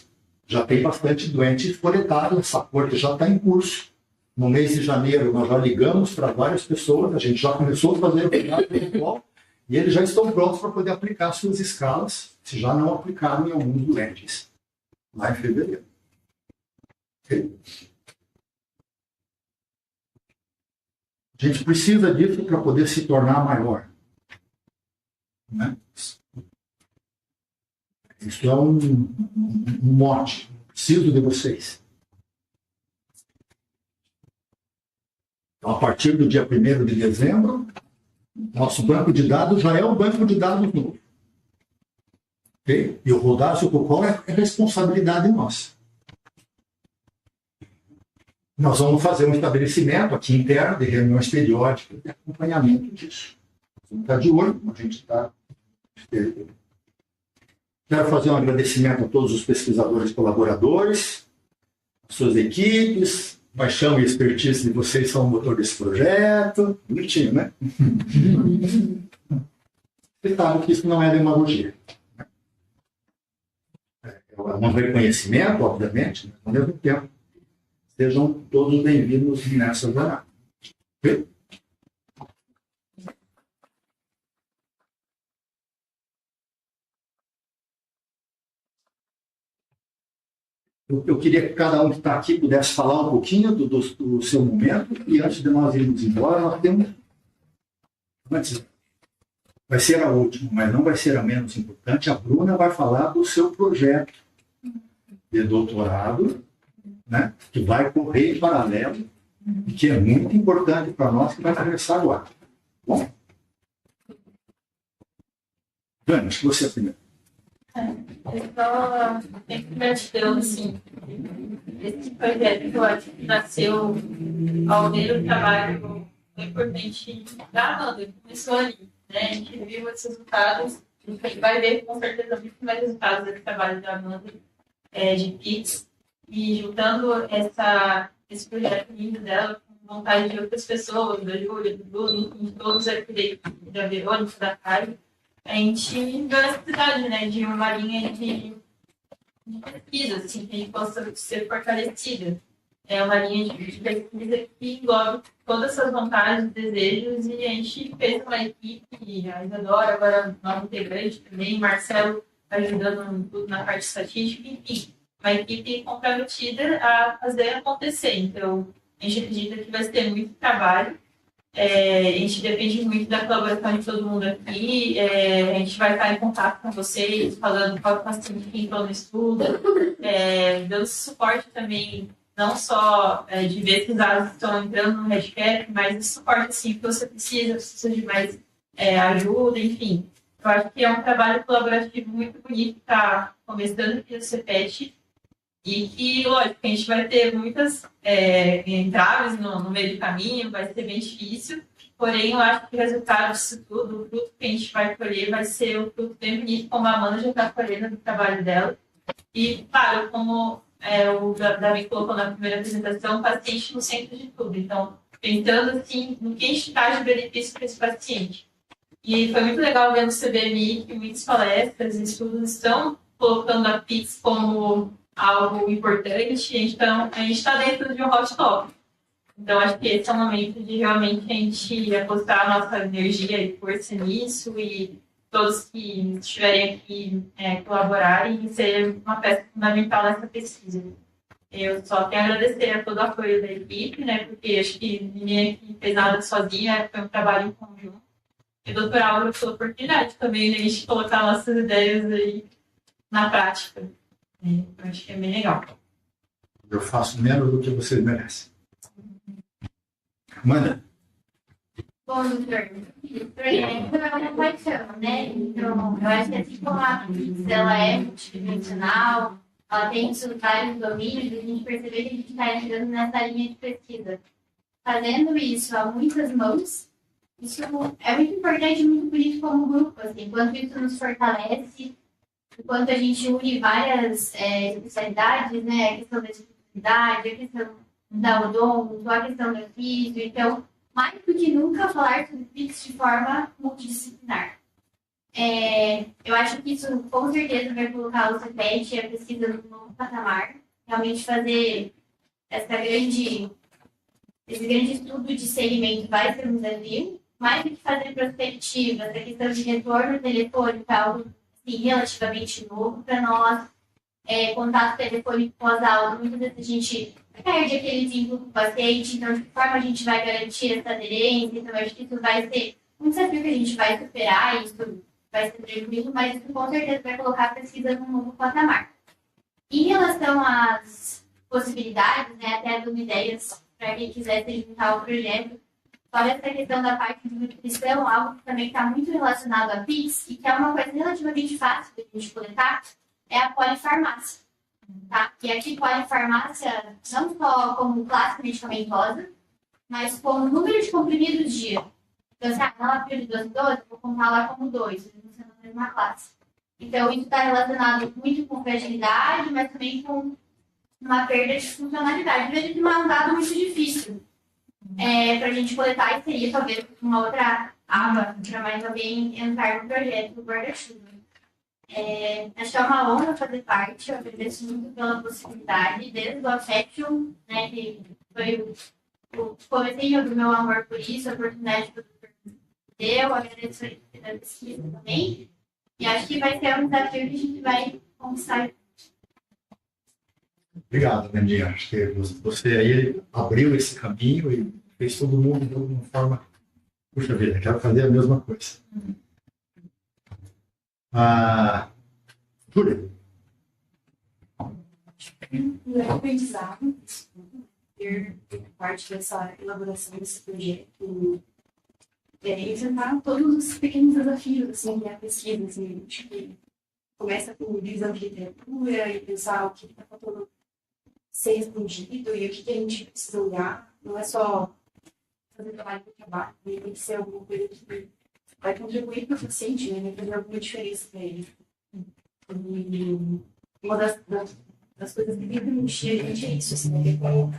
Já tem bastante doente espoletário, essa corte já está em curso. No mês de janeiro, nós já ligamos para várias pessoas, a gente já começou a fazer o protocolo e eles já estão prontos para poder aplicar suas escalas, se já não aplicaram em alguns doentes, lá em fevereiro. Okay? A gente precisa disso para poder se tornar maior. Né? Isso é um mote. Preciso de vocês. Então, a partir do dia 1º de dezembro, nosso banco de dados já é um banco de dados novo. Okay? E o rodar seu protocolo é responsabilidade nossa. Nós vamos fazer um estabelecimento aqui interno de reuniões periódicas de acompanhamento disso. Vamos estar de olho, a gente está. Quero fazer um agradecimento a todos os pesquisadores e colaboradores, suas equipes, paixão e expertise de vocês são o motor desse projeto. Bonitinho, né? Você sabe que isso não é demagogia. É um reconhecimento, obviamente, mas ao mesmo tempo, sejam todos bem-vindos nessa jornada. Okay? Eu queria que cada um que está aqui pudesse falar um pouquinho do seu momento, e antes de nós irmos embora, nós temos. Vai ser a última, mas não vai ser a menos importante. A Bruna vai falar do seu projeto de doutorado, né, que vai correr em paralelo, e que é muito importante para nós, que vai começar agora. Bom? Dani, acho que você é primeiro. Eu só tenho gratidão, assim, esse projeto que eu acho que nasceu ao ver o trabalho importante da Amanda, começou ali, né? A gente viu esses resultados, a gente vai ver com certeza muito mais resultados desse trabalho da Amanda de PIX, e juntando esse projeto lindo dela com vontade de outras pessoas, da Júlia, do Bruno, de todos aqui da Verônica, da Karen, a gente viu a necessidade, né, de uma linha de pesquisa, assim, que a gente possa ser fortalecida. É uma linha de pesquisa que englobe todas essas vontades, desejos, e a gente fez uma equipe, a Isadora, agora nova integrante também, Marcelo ajudando tudo na parte estatística, enfim, uma equipe comprometida a fazer acontecer. Então, a gente acredita que vai ter muito trabalho. A gente depende muito da colaboração de todo mundo aqui. A gente vai estar em contato com vocês, falando qual é o paciente que entrou no estudo, dando suporte também, não só de ver se os dados estão entrando no Redcap, mas de suporte assim, que você precisa de mais ajuda, enfim. Eu acho que é um trabalho colaborativo muito bonito que está começando aqui no CPET. E que, lógico, a gente vai ter muitas entraves no meio do caminho, vai ser bem difícil, porém, eu acho que o resultado disso tudo, o fruto que a gente vai colher, vai ser um fruto bem bonito, como a Amanda já está colhendo no trabalho dela. E, claro, como o Davi colocou na primeira apresentação, o paciente no centro de tudo. Então, pensando assim, no que a gente traz de benefício para esse paciente. E foi muito legal ver no CBMI que muitas palestras e estudos estão colocando a PIX como algo importante, então a gente está dentro de um hot topic. Então, acho que esse é o momento de realmente a gente apostar a nossa energia e força nisso, e todos que estiverem aqui colaborarem e ser uma peça fundamental nessa pesquisa. Eu só tenho a agradecer a todo o apoio da equipe, né, porque acho que ninguém aqui fez nada sozinha, foi um trabalho em conjunto. E o Dr. Álvaro pela oportunidade também de a gente colocar nossas ideias aí na prática. Eu acho que é bem legal. Eu faço menos do que vocês merecem. Amanda. Bom, doutor, projeto é uma paixão, né? Então, eu acho que assim como a PIX, ela é multidimensional, ela tem vários domínios, a gente percebe que a gente está entrando nessa linha de pesquisa. Fazendo isso a muitas mãos, isso é muito importante e muito bonito como grupo, assim, enquanto isso nos fortalece, enquanto a gente une várias especialidades, né, a questão da especialidade, a questão da odonto, a questão da físio, então, mais do que nunca falar sobre PIX de forma multidisciplinar. Eu acho que isso com certeza vai colocar o CEPET e a pesquisa no novo patamar. Realmente fazer esse grande estudo de segmento vai ser um desafio, mais do que fazer prospectiva, essa questão de retorno telefônico é algo assim, relativamente novo para nós. Contato telefônico pós-aula, muitas vezes a gente perde aquele vínculo com o paciente, então de que forma a gente vai garantir essa aderência? Então, acho que isso vai ser um desafio que a gente vai superar, isso vai ser tranquilo, mas isso com certeza vai colocar a pesquisa num novo patamar. Em relação às possibilidades, né, até dando ideias para quem quiser se juntar ao projeto, fora essa questão da parte de nutrição, algo que também está muito relacionado à PIX e que é uma coisa relativamente fácil de a gente coletar, é a polifarmácia. Tá? E aqui, polifarmácia, não só como classe medicamentosa, mas como número de comprimidos dia. Então, se a pílula de 12, vou contar lá como 2, mesmo sendo a mesma classe. Então, isso está relacionado muito com fragilidade, mas também com uma perda de funcionalidade. Veja que não é um dado muito difícil para a gente coletar, e seria talvez uma outra aba para mais alguém entrar no projeto do guarda-chuva. Acho que é uma honra fazer parte, eu agradeço muito pela possibilidade, desde o Affection, né, que foi o comecinho do meu amor por isso, a oportunidade que eu agradeço pela pesquisa também, e acho que vai ser um desafio que a gente vai conquistar. Obrigado, Nandinha. Acho que você aí abriu esse caminho e fez todo mundo de alguma forma. Puxa vida, quero fazer a mesma coisa. Júlia. O aprendizado, ter parte dessa elaboração desse projeto, enfrentar todos os pequenos desafios, assim, a pesquisa, assim, acho que começa com divisão de literatura e pensar o que está faltando ser respondido e o que a gente precisa olhar. Não é só fazer trabalho por trabalho, tem que ser alguma coisa que vai contribuir para o paciente, né? Vai fazer alguma diferença para ele. E uma das coisas que tem que permitir a gente é isso, assim, né? Quando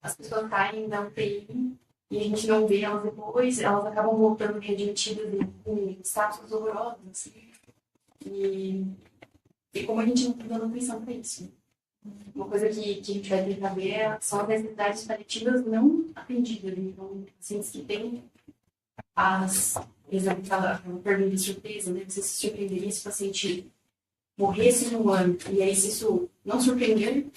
as pessoas caem na UTI e a gente não vê elas depois, elas acabam voltando readmitidas em status horrorosos, assim. E como a gente não está dando atenção para isso. Uma coisa que a gente vai tentar ver são as necessidades paliativas não atendidas. Então, pacientes que têm exemplo, aquela pergunta de surpresa, né? Você se surpreenderia se o paciente morresse no ano, e aí se isso não surpreender,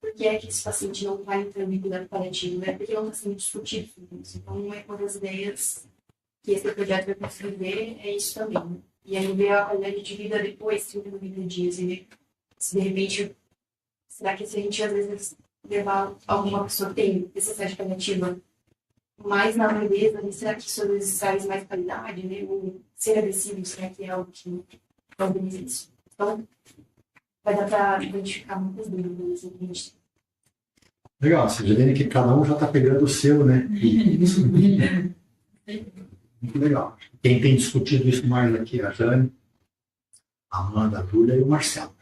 por que é que esse paciente não vai entrando em cuidado paliativo? Né? Porque não está sendo discutido sobre isso. Então, uma das ideias que esse projeto vai conseguir ver é isso também. Né? E aí ver a qualidade de vida depois de 90 dias, e ver se de repente, será que se a gente às vezes levar alguma pessoa que tem necessidade paliativa mais na grandeza, será que isso às vezes traz mais qualidade, né? Ou ser agressivo, será que é algo que organiza isso? Então, vai dar para identificar muitas dúvidas. Assim, Legal, você já vê que cada um já está pegando o seu, né? Muito legal. Quem tem discutido isso mais aqui é a Jane, a Amanda, a Júlia e o Marcelo.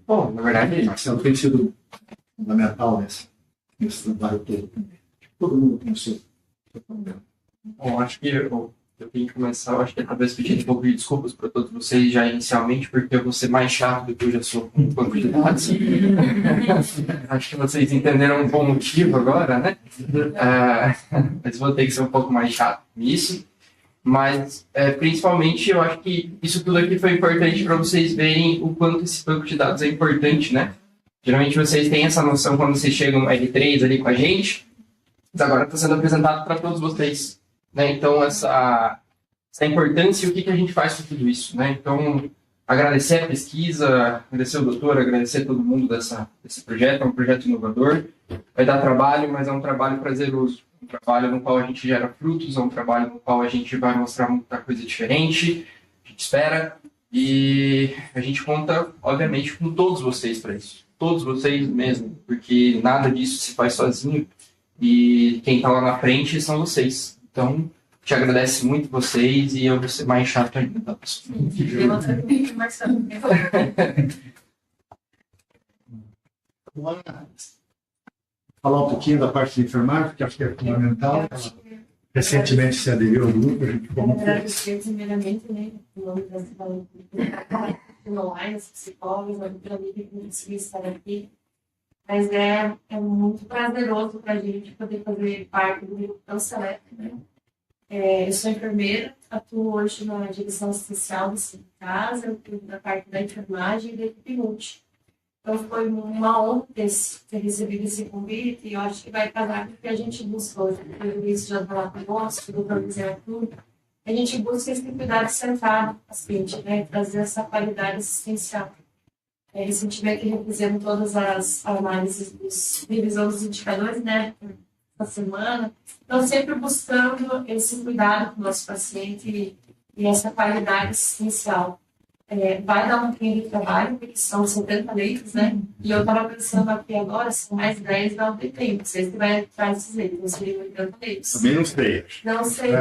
Bom, na verdade, O Marcelo tem sido fundamental nesse trabalho todo. Todo mundo tem o seu problema. bom, acho que eu tenho que começar, eu acho que talvez pedindo um pouco de desculpas para todos vocês já inicialmente, porque eu vou ser mais chato do que eu já sou com o banco de dados. Acho que vocês entenderam um bom motivo agora, né? Mas vou ter que ser um pouco mais chato nisso. Mas, principalmente, eu acho que isso tudo aqui foi importante para vocês verem o quanto esse banco de dados é importante, né? Geralmente vocês têm essa noção quando vocês chegam no L3 ali com a gente, mas agora está sendo apresentado para todos vocês, né? Então, essa importância e o que a gente faz com tudo isso, né? Então, agradecer a pesquisa, agradecer o doutor, agradecer todo mundo desse projeto, é um projeto inovador, vai dar trabalho, mas é um trabalho prazeroso. Um trabalho no qual a gente gera frutos, é um trabalho no qual a gente vai mostrar muita coisa diferente, a gente espera, e a gente conta, obviamente, com todos vocês para isso. Todos vocês mesmo, porque nada disso se faz sozinho, e quem está lá na frente são vocês. Então, te agradeço muito vocês, e eu vou ser mais chato ainda, tá, pessoal? Falar um pouquinho da parte de enfermagem, que acho que é fundamental. recentemente se aderiu ao grupo, a gente ficou muito feliz. Agradecer primeiramente, né, em nome da cidade online, os psicólogos, a doutora Lívia, que conseguiu estar aqui. Mas é muito prazeroso para a gente poder fazer parte do grupo tão seleto, né? Eu sou enfermeira, atuo hoje na direção assistencial do Cine Casa, eu cuido da parte da enfermagem e da equipe multi. Então foi uma honra ter recebido esse convite e eu acho que vai casar com o que a gente busca hoje. O Luiz já falar conosco, o doutor Luiz Arthur. A gente busca esse cuidado centrado no paciente, né? Trazer essa qualidade assistencial. Recentemente refizemos todas as análises revisão dos indicadores, né? Essa semana. Então, sempre buscando esse cuidado com o nosso paciente e essa qualidade assistencial. Vai dar um pouquinho de trabalho, porque são 70 leitos, né? E eu estava pensando aqui agora, se mais 10 dá um tempo. Não sei se vai entrar esses leitos, seriam 80 leitos. Também não sei. Não sei,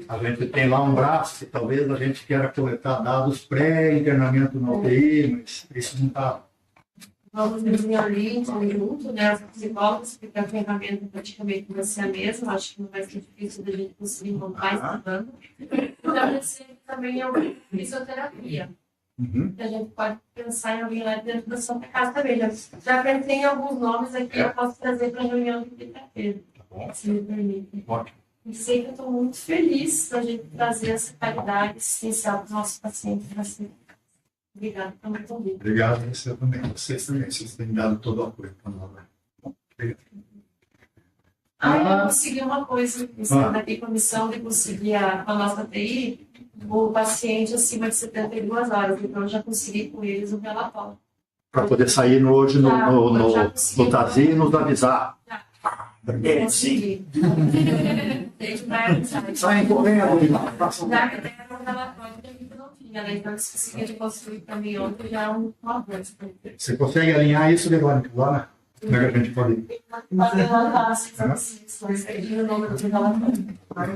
A gente tem lá um braço, que talvez a gente queira coletar dados pré-internamento na UTI, mas isso não está. Vamos desenhar ali em conjunto, né? Os psicólogos, porque a ferramenta praticamente vai ser a mesma, acho que não vai ser difícil da gente conseguir montar estudando. Então, esse também é uma fisioterapia. Que a gente pode pensar em alguém lá dentro da Santa Casa também. Já pensei em alguns nomes aqui, eu posso trazer para a reunião de quinta-feira, se me permite. Ótimo. E sei que eu estou muito feliz da gente trazer essa qualidade assistencial para os nossos pacientes. Obrigada pelo convite. Obrigado a você também. Vocês também. Vocês têm dado todo o apoio para nós. Obrigado. Eu consegui uma coisa, daqui com a missão de conseguir com a nossa TI, o paciente acima de 72 horas. Então, eu já consegui com eles o relatório. Para poder sair hoje no TASI e nos avisar. Consegui. Saem correndo. Já que tem um relatório que a gente não tinha, né? Então, eles conseguiram construir para mim ontem já um avanço. Você consegue alinhar isso, Verônica, lá, né? Como é que a gente pode ir?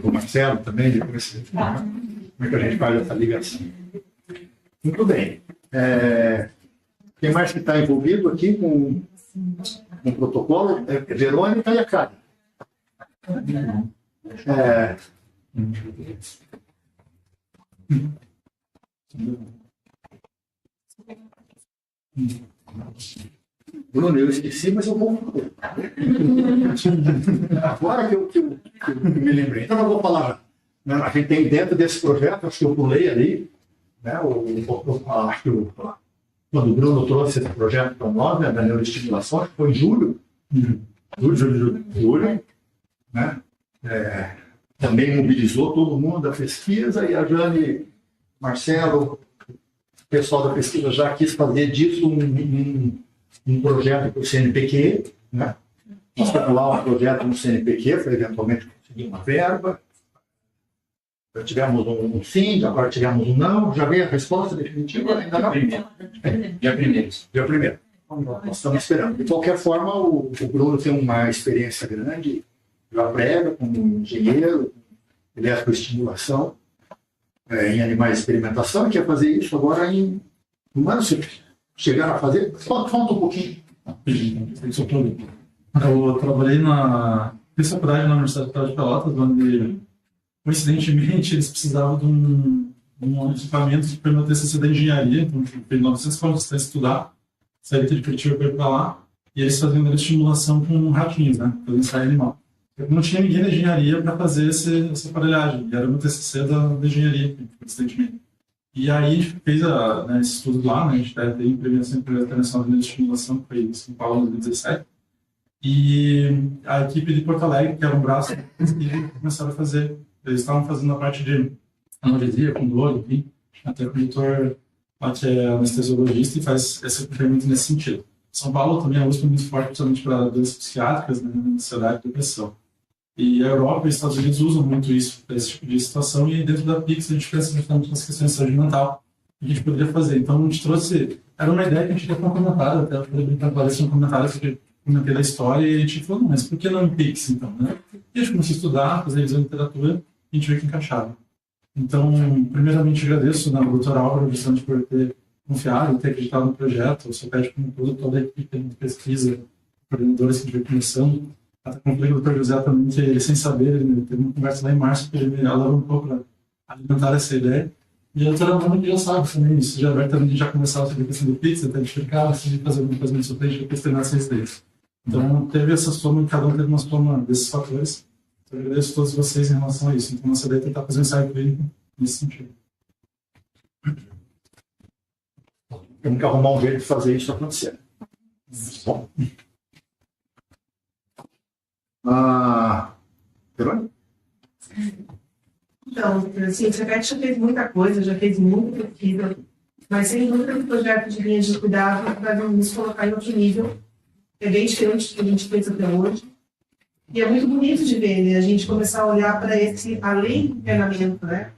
O Marcelo também, depois. Como é que a gente faz essa ligação? Muito bem. Quem mais que está envolvido aqui com o protocolo? É Verônica e a Karen. Bruno, eu esqueci, mas eu vou. Agora que eu me lembrei. Então, eu vou falar. A gente tem dentro desse projeto, acho que eu pulei ali, né, acho que quando o Bruno trouxe esse projeto para nós, né, da neuroestimulação, acho que foi em julho. Julho, né? Também mobilizou todo mundo da pesquisa e a Jane, Marcelo, o pessoal da pesquisa já quis fazer disso um projeto para o CNPq, né? Nós temos lá um projeto no CNPq, para eventualmente conseguir uma verba. Já tivemos um sim, agora tivemos um não. Já veio a resposta definitiva? Ainda não? Dia primeiro. Dia primeiro. Nós estamos esperando. De qualquer forma, o Bruno tem uma experiência grande, já prévia, como engenheiro, eletroestimulação, em animais de experimentação, e quer fazer isso agora em humanos. Chegaram a fazer? Conta um pouquinho. Eu trabalhei na faculdade na Universidade Federal de Pelotas, onde, coincidentemente, eles precisavam de um equipamento para o meu TCC da engenharia. Então, eu fui 900 km para estudar, saí de Curitiba para ir para lá, e eles faziam estimulação com ratinhos, né? Fazendo ensaio animal. Eu não tinha ninguém da engenharia para fazer essa aparelhagem, e era o meu TCC da engenharia, coincidentemente. E aí a gente fez esse estudo lá, né? A gente tem implementação internacional de estimulação, que foi em São Paulo em 2017. E a equipe de Porto Alegre, que era um braço, começaram a fazer. Eles estavam fazendo a parte de analgesia, com dor, enfim. Até o doutor lá que é anestesiologista e faz esse acompanhamento nesse sentido. São Paulo também é muito forte, principalmente para doenças psiquiátricas, né? Ansiedade e depressão. E a Europa e os Estados Unidos usam muito isso para esse tipo de situação, e dentro da PIX a gente pensa justamente nas questões de saúde mental que a gente poderia fazer. Então a gente trouxe, era uma ideia que a gente já tinha comentado, até eu poderia brincar com um comentário que comentei da história, e a gente falou, mas por que não em PIX então, né? E a gente começou a estudar, fazer revisão de literatura, e a gente viu que encaixava. Então, primeiramente agradeço ao Dr. Álvaro justamente por ter confiado, ter acreditado no projeto, o CEPED como todo, toda a equipe de pesquisa, coordenadores que a gente veio começando. Até com o Dr. José também, que ele, sem saber, ele teve uma conversa lá em março, que ele me alavancou para alimentar essa ideia. E a doutora Mônica já sabe também, isso já abertamente já começava sobre a questão do Pix, até explicar, assim, de fazer alguma coisa nisso, de questionar essas ideias. Então, teve essa soma, cada um teve uma soma desses fatores. Então, eu agradeço a todos vocês em relação a isso. Então, nossa ideia é tentar fazer um ensaio clínico nesse sentido. Temos que arrumar um jeito de fazer isso acontecer. Bom. Verônica? Então, assim, o CEPET já fez muita coisa, já fez muita pesquisa, mas sem dúvida o projeto de linha de cuidado vai nos colocar em outro nível. É bem diferente do que a gente fez até hoje. E é muito bonito de ver, né? A gente começar a olhar para esse além do internamento, né?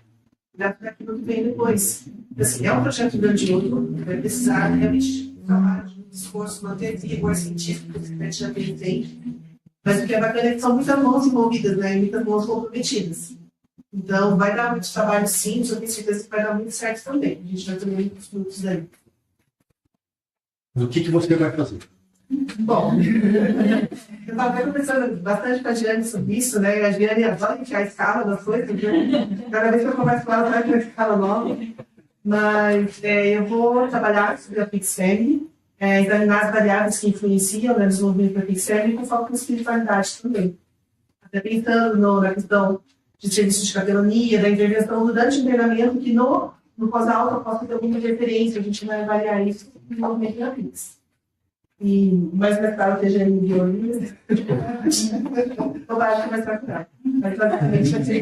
Olhar para aquilo que vem depois. Assim, é um projeto grandioso, vai precisar realmente de trabalho, de esforço, manter esse rigor científico que o CEPET já tem feito. Mas o que é bacana é que são muitas mãos envolvidas, né? E muitas mãos comprometidas. Então, vai dar muito trabalho, sim, mas eu tenho certeza que vai dar muito certo também. A gente vai ter muitos frutos daí. Mas o que você vai fazer? Bom, eu estava conversando bastante com a Giane sobre isso, né? A Giane adora criar a escala das coisas, então, cada vez que eu converso com ela, vai criar uma escala nova. Mas eu vou trabalhar sobre a PixFamily, examinar as variáveis que influenciam no desenvolvimento da PixFamily com foco em espiritualidade também. Até pensando na questão de serviços de capelania, da intervenção durante o treinamento, que no pós-aula possa ter alguma referência, a gente vai avaliar isso no desenvolvimento da Pix. E mais tarde que a gente me viu ali, eu acho que vai estar curado. Mas basicamente assim.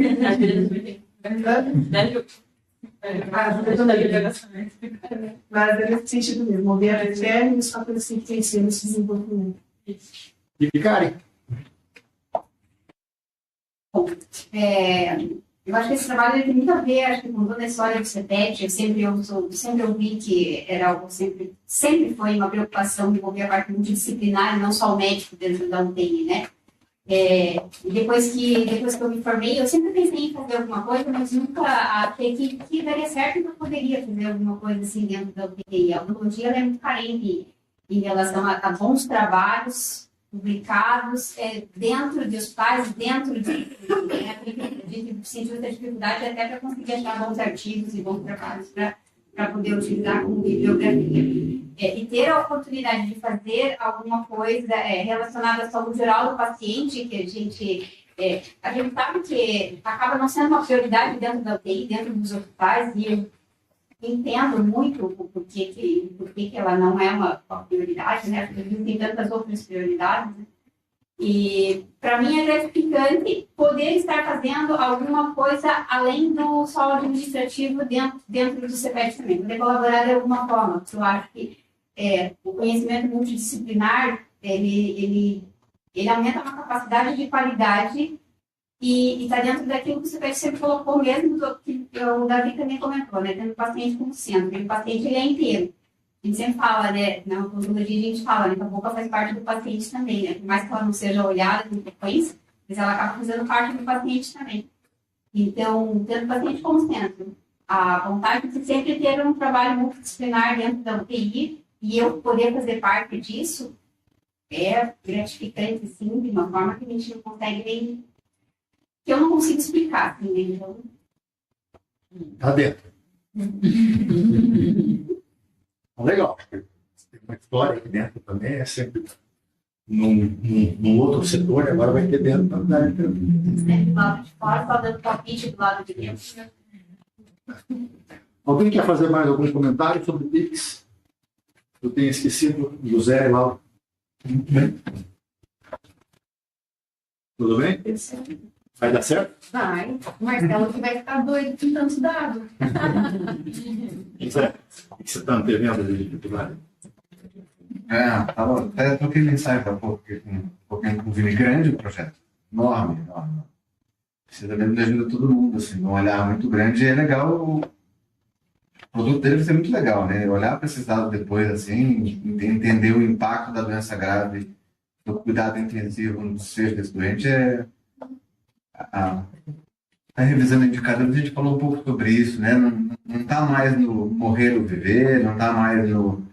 Mas é nesse sentido mesmo, ouvir a referência e os fatores que influenciam nesse desenvolvimento. E Karen? Eu acho que esse trabalho ele tem muito a ver, acho que com toda a história do CEPET. Eu sempre ouvi que era algo sempre foi uma preocupação de envolver a parte multidisciplinar, não só o médico dentro da UTI, né? E depois que eu me formei, eu sempre pensei em fazer alguma coisa, mas nunca achei que daria certo e eu poderia fazer alguma coisa assim dentro da UTI. A odontologia ela é muito carente em relação a bons trabalhos publicados dentro de hospitais, dentro de a gente sentiu essa dificuldade até para conseguir achar bons artigos e bons trabalhos para poder utilizar como bibliografia. E ter a oportunidade de fazer alguma coisa relacionada à saúde geral do paciente, que a gente sabe que acaba não sendo uma prioridade dentro da UTI, dentro dos hospitais, e eu entendo muito por que ela não é uma prioridade, né? Porque tem tantas outras prioridades. Né? E, para mim, é gratificante poder estar fazendo alguma coisa além do só administrativo dentro do CEPET também. Poder colaborar de alguma forma. Porque eu acho que o conhecimento multidisciplinar, ele aumenta uma capacidade de qualidade e está dentro daquilo que o CEPET sempre colocou mesmo, que o Davi também comentou, né? Tendo o paciente como centro. E o paciente, ele é inteiro. A gente sempre fala, né? Na odontologia a gente fala, né? Que a boca faz parte do paciente também, né? Por mais que ela não seja olhada com frequência, mas ela acaba fazendo parte do paciente também. Então, tendo o paciente como centro, a vontade de sempre ter um trabalho multidisciplinar dentro da UTI e eu poder fazer parte disso é gratificante, sim, de uma forma que a gente não consegue nem... que eu não consigo explicar, assim, né? Então... Tá dentro. Legal. Tem uma história aqui dentro também, é sempre num outro setor, agora vai ter dentro da unidade também. Sempre do lado de fora, só dando palpite do lado de dentro. Alguém quer fazer mais algum comentário sobre o Pix? Eu tenho esquecido, José e Laura. Tudo bem? Vai dar certo? Vai. O Marcelo que vai ficar doido com tantos dados. José, o que você está antevendo de dificuldade? Até troquei mensagem para porque inclusive grande o projeto. Enorme. Precisa mesmo de ajuda de todo mundo, assim, num olhar muito grande. E é legal, o produto dele vai ser muito legal, né? Olhar para esses dados depois, assim, entender o impacto da doença grave, do cuidado intensivo no desfecho desse doente revisando indicadores, a gente falou um pouco sobre isso, né? Não está mais no morrer ou viver, não está mais no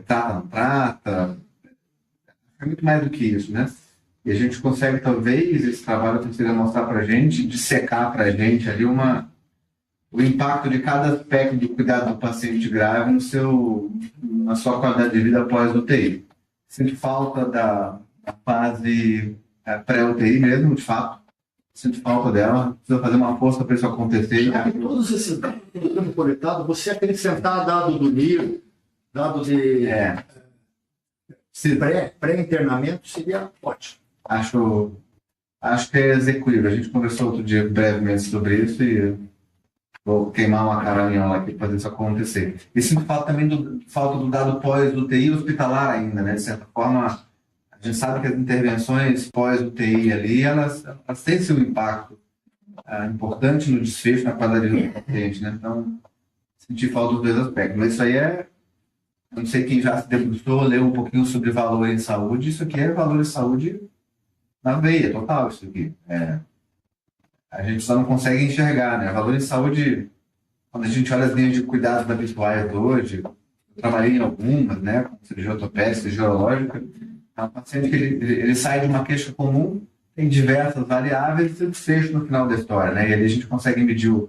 trata, não trata. É muito mais do que isso, né? E a gente consegue, talvez, esse trabalho consiga mostrar para a gente, dissecar para a gente ali o impacto de cada aspecto do cuidado do paciente grave na sua qualidade de vida após UTI. Sinto falta da fase pré-UTI mesmo, de fato. Sinto falta dela. Precisa fazer uma força para isso acontecer. Todos esses dados que estão coletados, você acrescentar dado do NIR, dado de pré-internamento, seria ótimo. Acho que é execuível. A gente conversou outro dia brevemente sobre isso e vou queimar uma caranhola aqui para fazer isso acontecer. E sinto falta também falta do dado pós-UTI hospitalar ainda, né? De certa forma, a gente sabe que as intervenções pós-UTI ali, elas têm seu impacto importante no desfecho, na qualidade do paciente, né? Então, senti falta dos dois aspectos. Mas isso aí eu não sei quem já se debruçou, leu um pouquinho sobre valor em saúde. Isso aqui é valor em saúde na veia, total, isso aqui. A gente só não consegue enxergar, né? Valor em saúde, quando a gente olha as linhas de cuidados habituais hoje, eu trabalhei em algumas, né? Com cirurgia ortopédica, cirurgia urológica, é um paciente que ele sai de uma queixa comum, tem diversas variáveis e desfecho no final da história, né? E ali a gente consegue medir o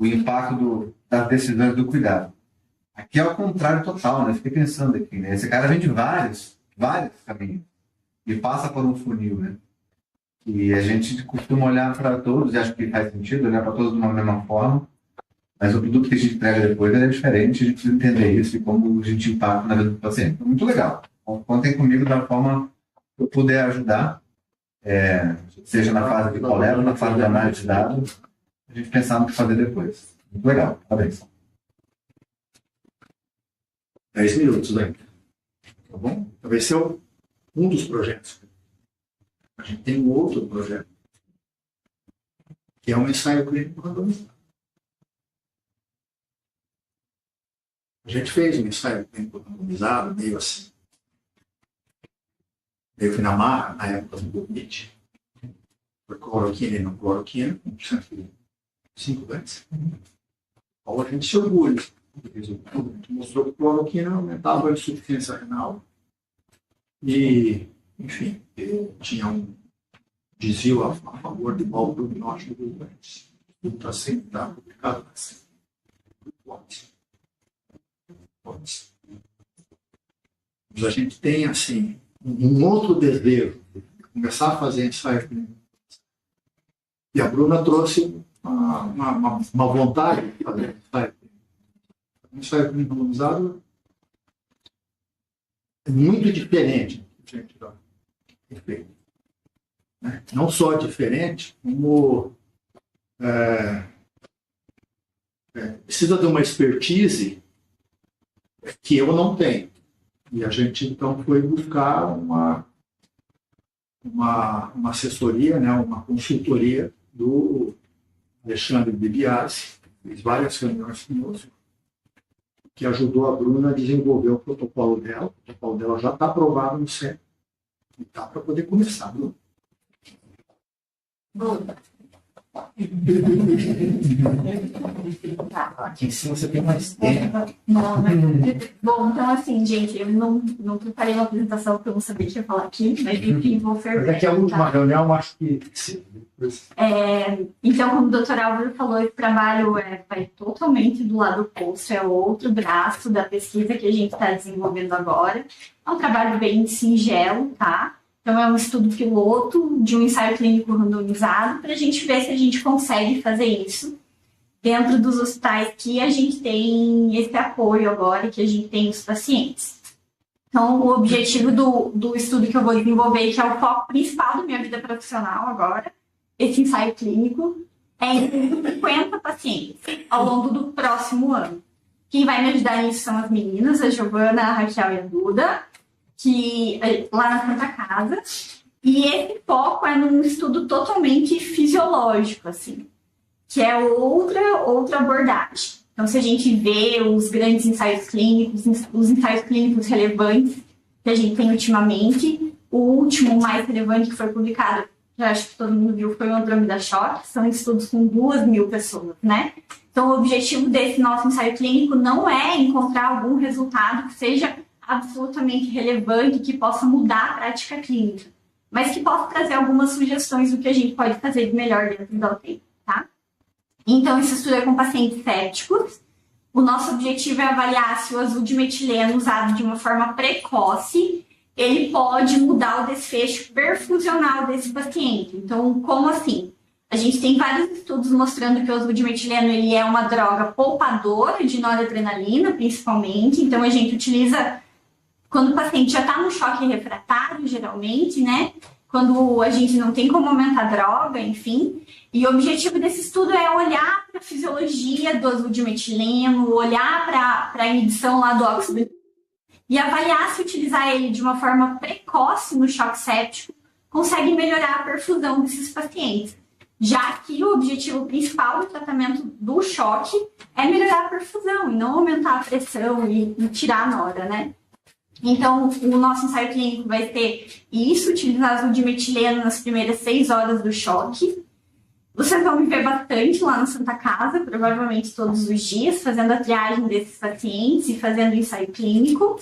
impacto das decisões do cuidado. Aqui é o contrário total, né? Fiquei pensando aqui, né? Esse cara vem de vários caminhos e passa por um funil, né? E a gente costuma olhar para todos, e acho que faz sentido olhar para todos de uma mesma forma, mas o produto que a gente entrega depois é diferente, a gente precisa entender isso e como a gente impacta na vida do paciente. Muito legal. Contem comigo da forma que eu puder ajudar, seja na fase de coleta, na fase de análise de dados, a gente pensar no que fazer depois. Muito legal. Parabéns. 10 minutos ainda. Tá bom? Então, esse é um dos projetos. A gente tem um outro projeto, que é um ensaio clínico randomizado. A gente fez um ensaio clínico randomizado, meio assim, meio que na marra, na época do Covid. Foi cloroquina e não cloroquina, 5 vezes. Então a gente se orgulha. A gente mostrou que cloroquina aumentava a insuficiência renal e, enfim, tinha um desvio a favor de mau prognóstico dos doentes. Tudo está sempre publicado assim. Pode. Mas a gente tem, assim, um outro desejo de começar a fazer ensaio clínico. E a Bruna trouxe uma vontade de fazer ensaio clínico. O ensaio clínico randomizado é muito diferente do que a gente já tem feito. Não só diferente, como precisa de uma expertise que eu não tenho. E a gente, então, foi buscar uma assessoria, né, uma consultoria do Alexandre de Biasi, que fez várias reuniões conosco, que ajudou a Bruna a desenvolver o protocolo dela. O protocolo dela já está aprovado no CEP. E está para poder começar, Bruna. Aqui em cima você tem mais tempo. Não, né? Bom, então assim, gente, eu não preparei uma apresentação porque eu não sabia o que ia falar aqui, mas enfim, vou ferver. Mas aqui é a última reunião, acho que... Então, como o Dr. Álvaro falou, esse trabalho vai totalmente do lado oposto, é outro braço da pesquisa que a gente está desenvolvendo agora. É um trabalho bem singelo, tá? Então, é um estudo piloto de um ensaio clínico randomizado para a gente ver se a gente consegue fazer isso dentro dos hospitais que a gente tem esse apoio agora, que a gente tem os pacientes. Então, o objetivo do estudo que eu vou desenvolver, que é o foco principal da minha vida profissional agora, esse ensaio clínico, é em 50 pacientes ao longo do próximo ano. Quem vai me ajudar nisso são as meninas, a Giovana, a Raquel e a Duda, que lá na Santa Casa, e esse foco é num estudo totalmente fisiológico, assim, que é outra abordagem. Então, se a gente vê os grandes ensaios clínicos, os ensaios clínicos relevantes que a gente tem ultimamente, o último mais relevante que foi publicado, que eu acho que todo mundo viu, foi o Andrômeda Shot, são estudos com 2.000 pessoas, né? Então, o objetivo desse nosso ensaio clínico não é encontrar algum resultado que seja absolutamente relevante, que possa mudar a prática clínica. mas que posso trazer algumas sugestões do que a gente pode fazer de melhor dentro da UTI, tá? Então, esse estudo é com pacientes sépticos. O nosso objetivo é avaliar se o azul de metileno usado de uma forma precoce, ele pode mudar o desfecho perfusional desse paciente. Então, como assim? A gente tem vários estudos mostrando que o azul de metileno ele é uma droga poupadora de noradrenalina, principalmente. Então, a gente utiliza quando o paciente já está no choque refratário, geralmente, né? Quando a gente não tem como aumentar a droga, enfim. E o objetivo desse estudo é olhar para a fisiologia do azul de metileno, olhar para a inibição lá do óxido e avaliar se utilizar ele de uma forma precoce no choque séptico consegue melhorar a perfusão desses pacientes. Já que o objetivo principal do tratamento do choque é melhorar a perfusão e não aumentar a pressão e tirar a nora, né? Então, o nosso ensaio clínico vai ter isso, utilizar azul de metileno nas primeiras 6 horas do choque. Vocês vão me ver bastante lá na Santa Casa, provavelmente todos os dias, fazendo a triagem desses pacientes e fazendo o ensaio clínico.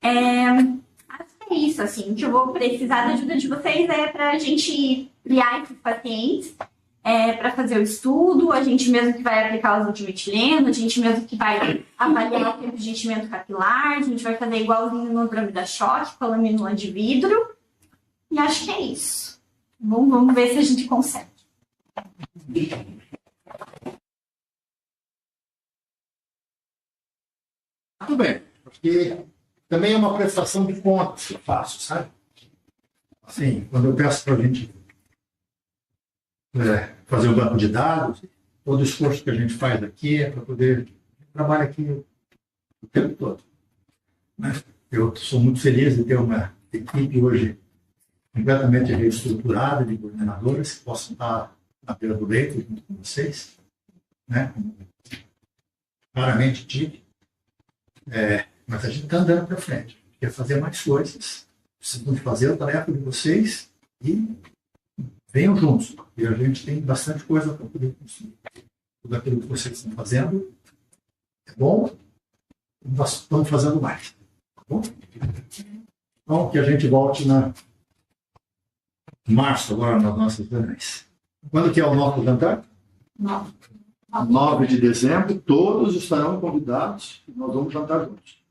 Acho que é isso, assim, o que eu vou precisar da ajuda de vocês é para a gente criar esses pacientes, para fazer o estudo, a gente mesmo que vai aplicar o azul de metileno, a gente mesmo que vai avaliar o tempo de enchimento capilar, a gente vai fazer igualzinho no Bramida-choque, com a lamínula de vidro. E acho que é isso. Bom, vamos ver se a gente consegue. Tudo bem, porque também é uma prestação de contas que eu faço, sabe? Assim, quando eu peço para a gente fazer o banco de dados, todo o esforço que a gente faz aqui é para poder trabalhar aqui o tempo todo. Mas eu sou muito feliz de ter uma equipe hoje completamente reestruturada de coordenadores que possam estar na beira do leito junto com vocês, né? Claramente tive. Mas a gente está andando para frente. A gente quer fazer mais coisas. Precisamos fazer a tarefa de vocês e venham juntos. E a gente tem bastante coisa para poder conseguir. Tudo aquilo que vocês estão fazendo é bom. Nós estamos fazendo mais. Tá bom? Então, que a gente volte em março, agora, nas nossas reuniões. Quando que é o nosso jantar? 9 de dezembro. Todos estarão convidados e nós vamos jantar juntos.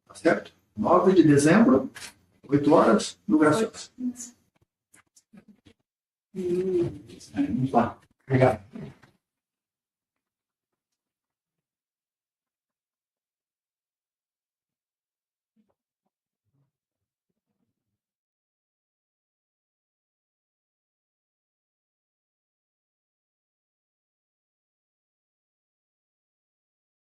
Tá certo? 9 de dezembro, 8 horas, no Graciosa. Vamos lá. Obrigado.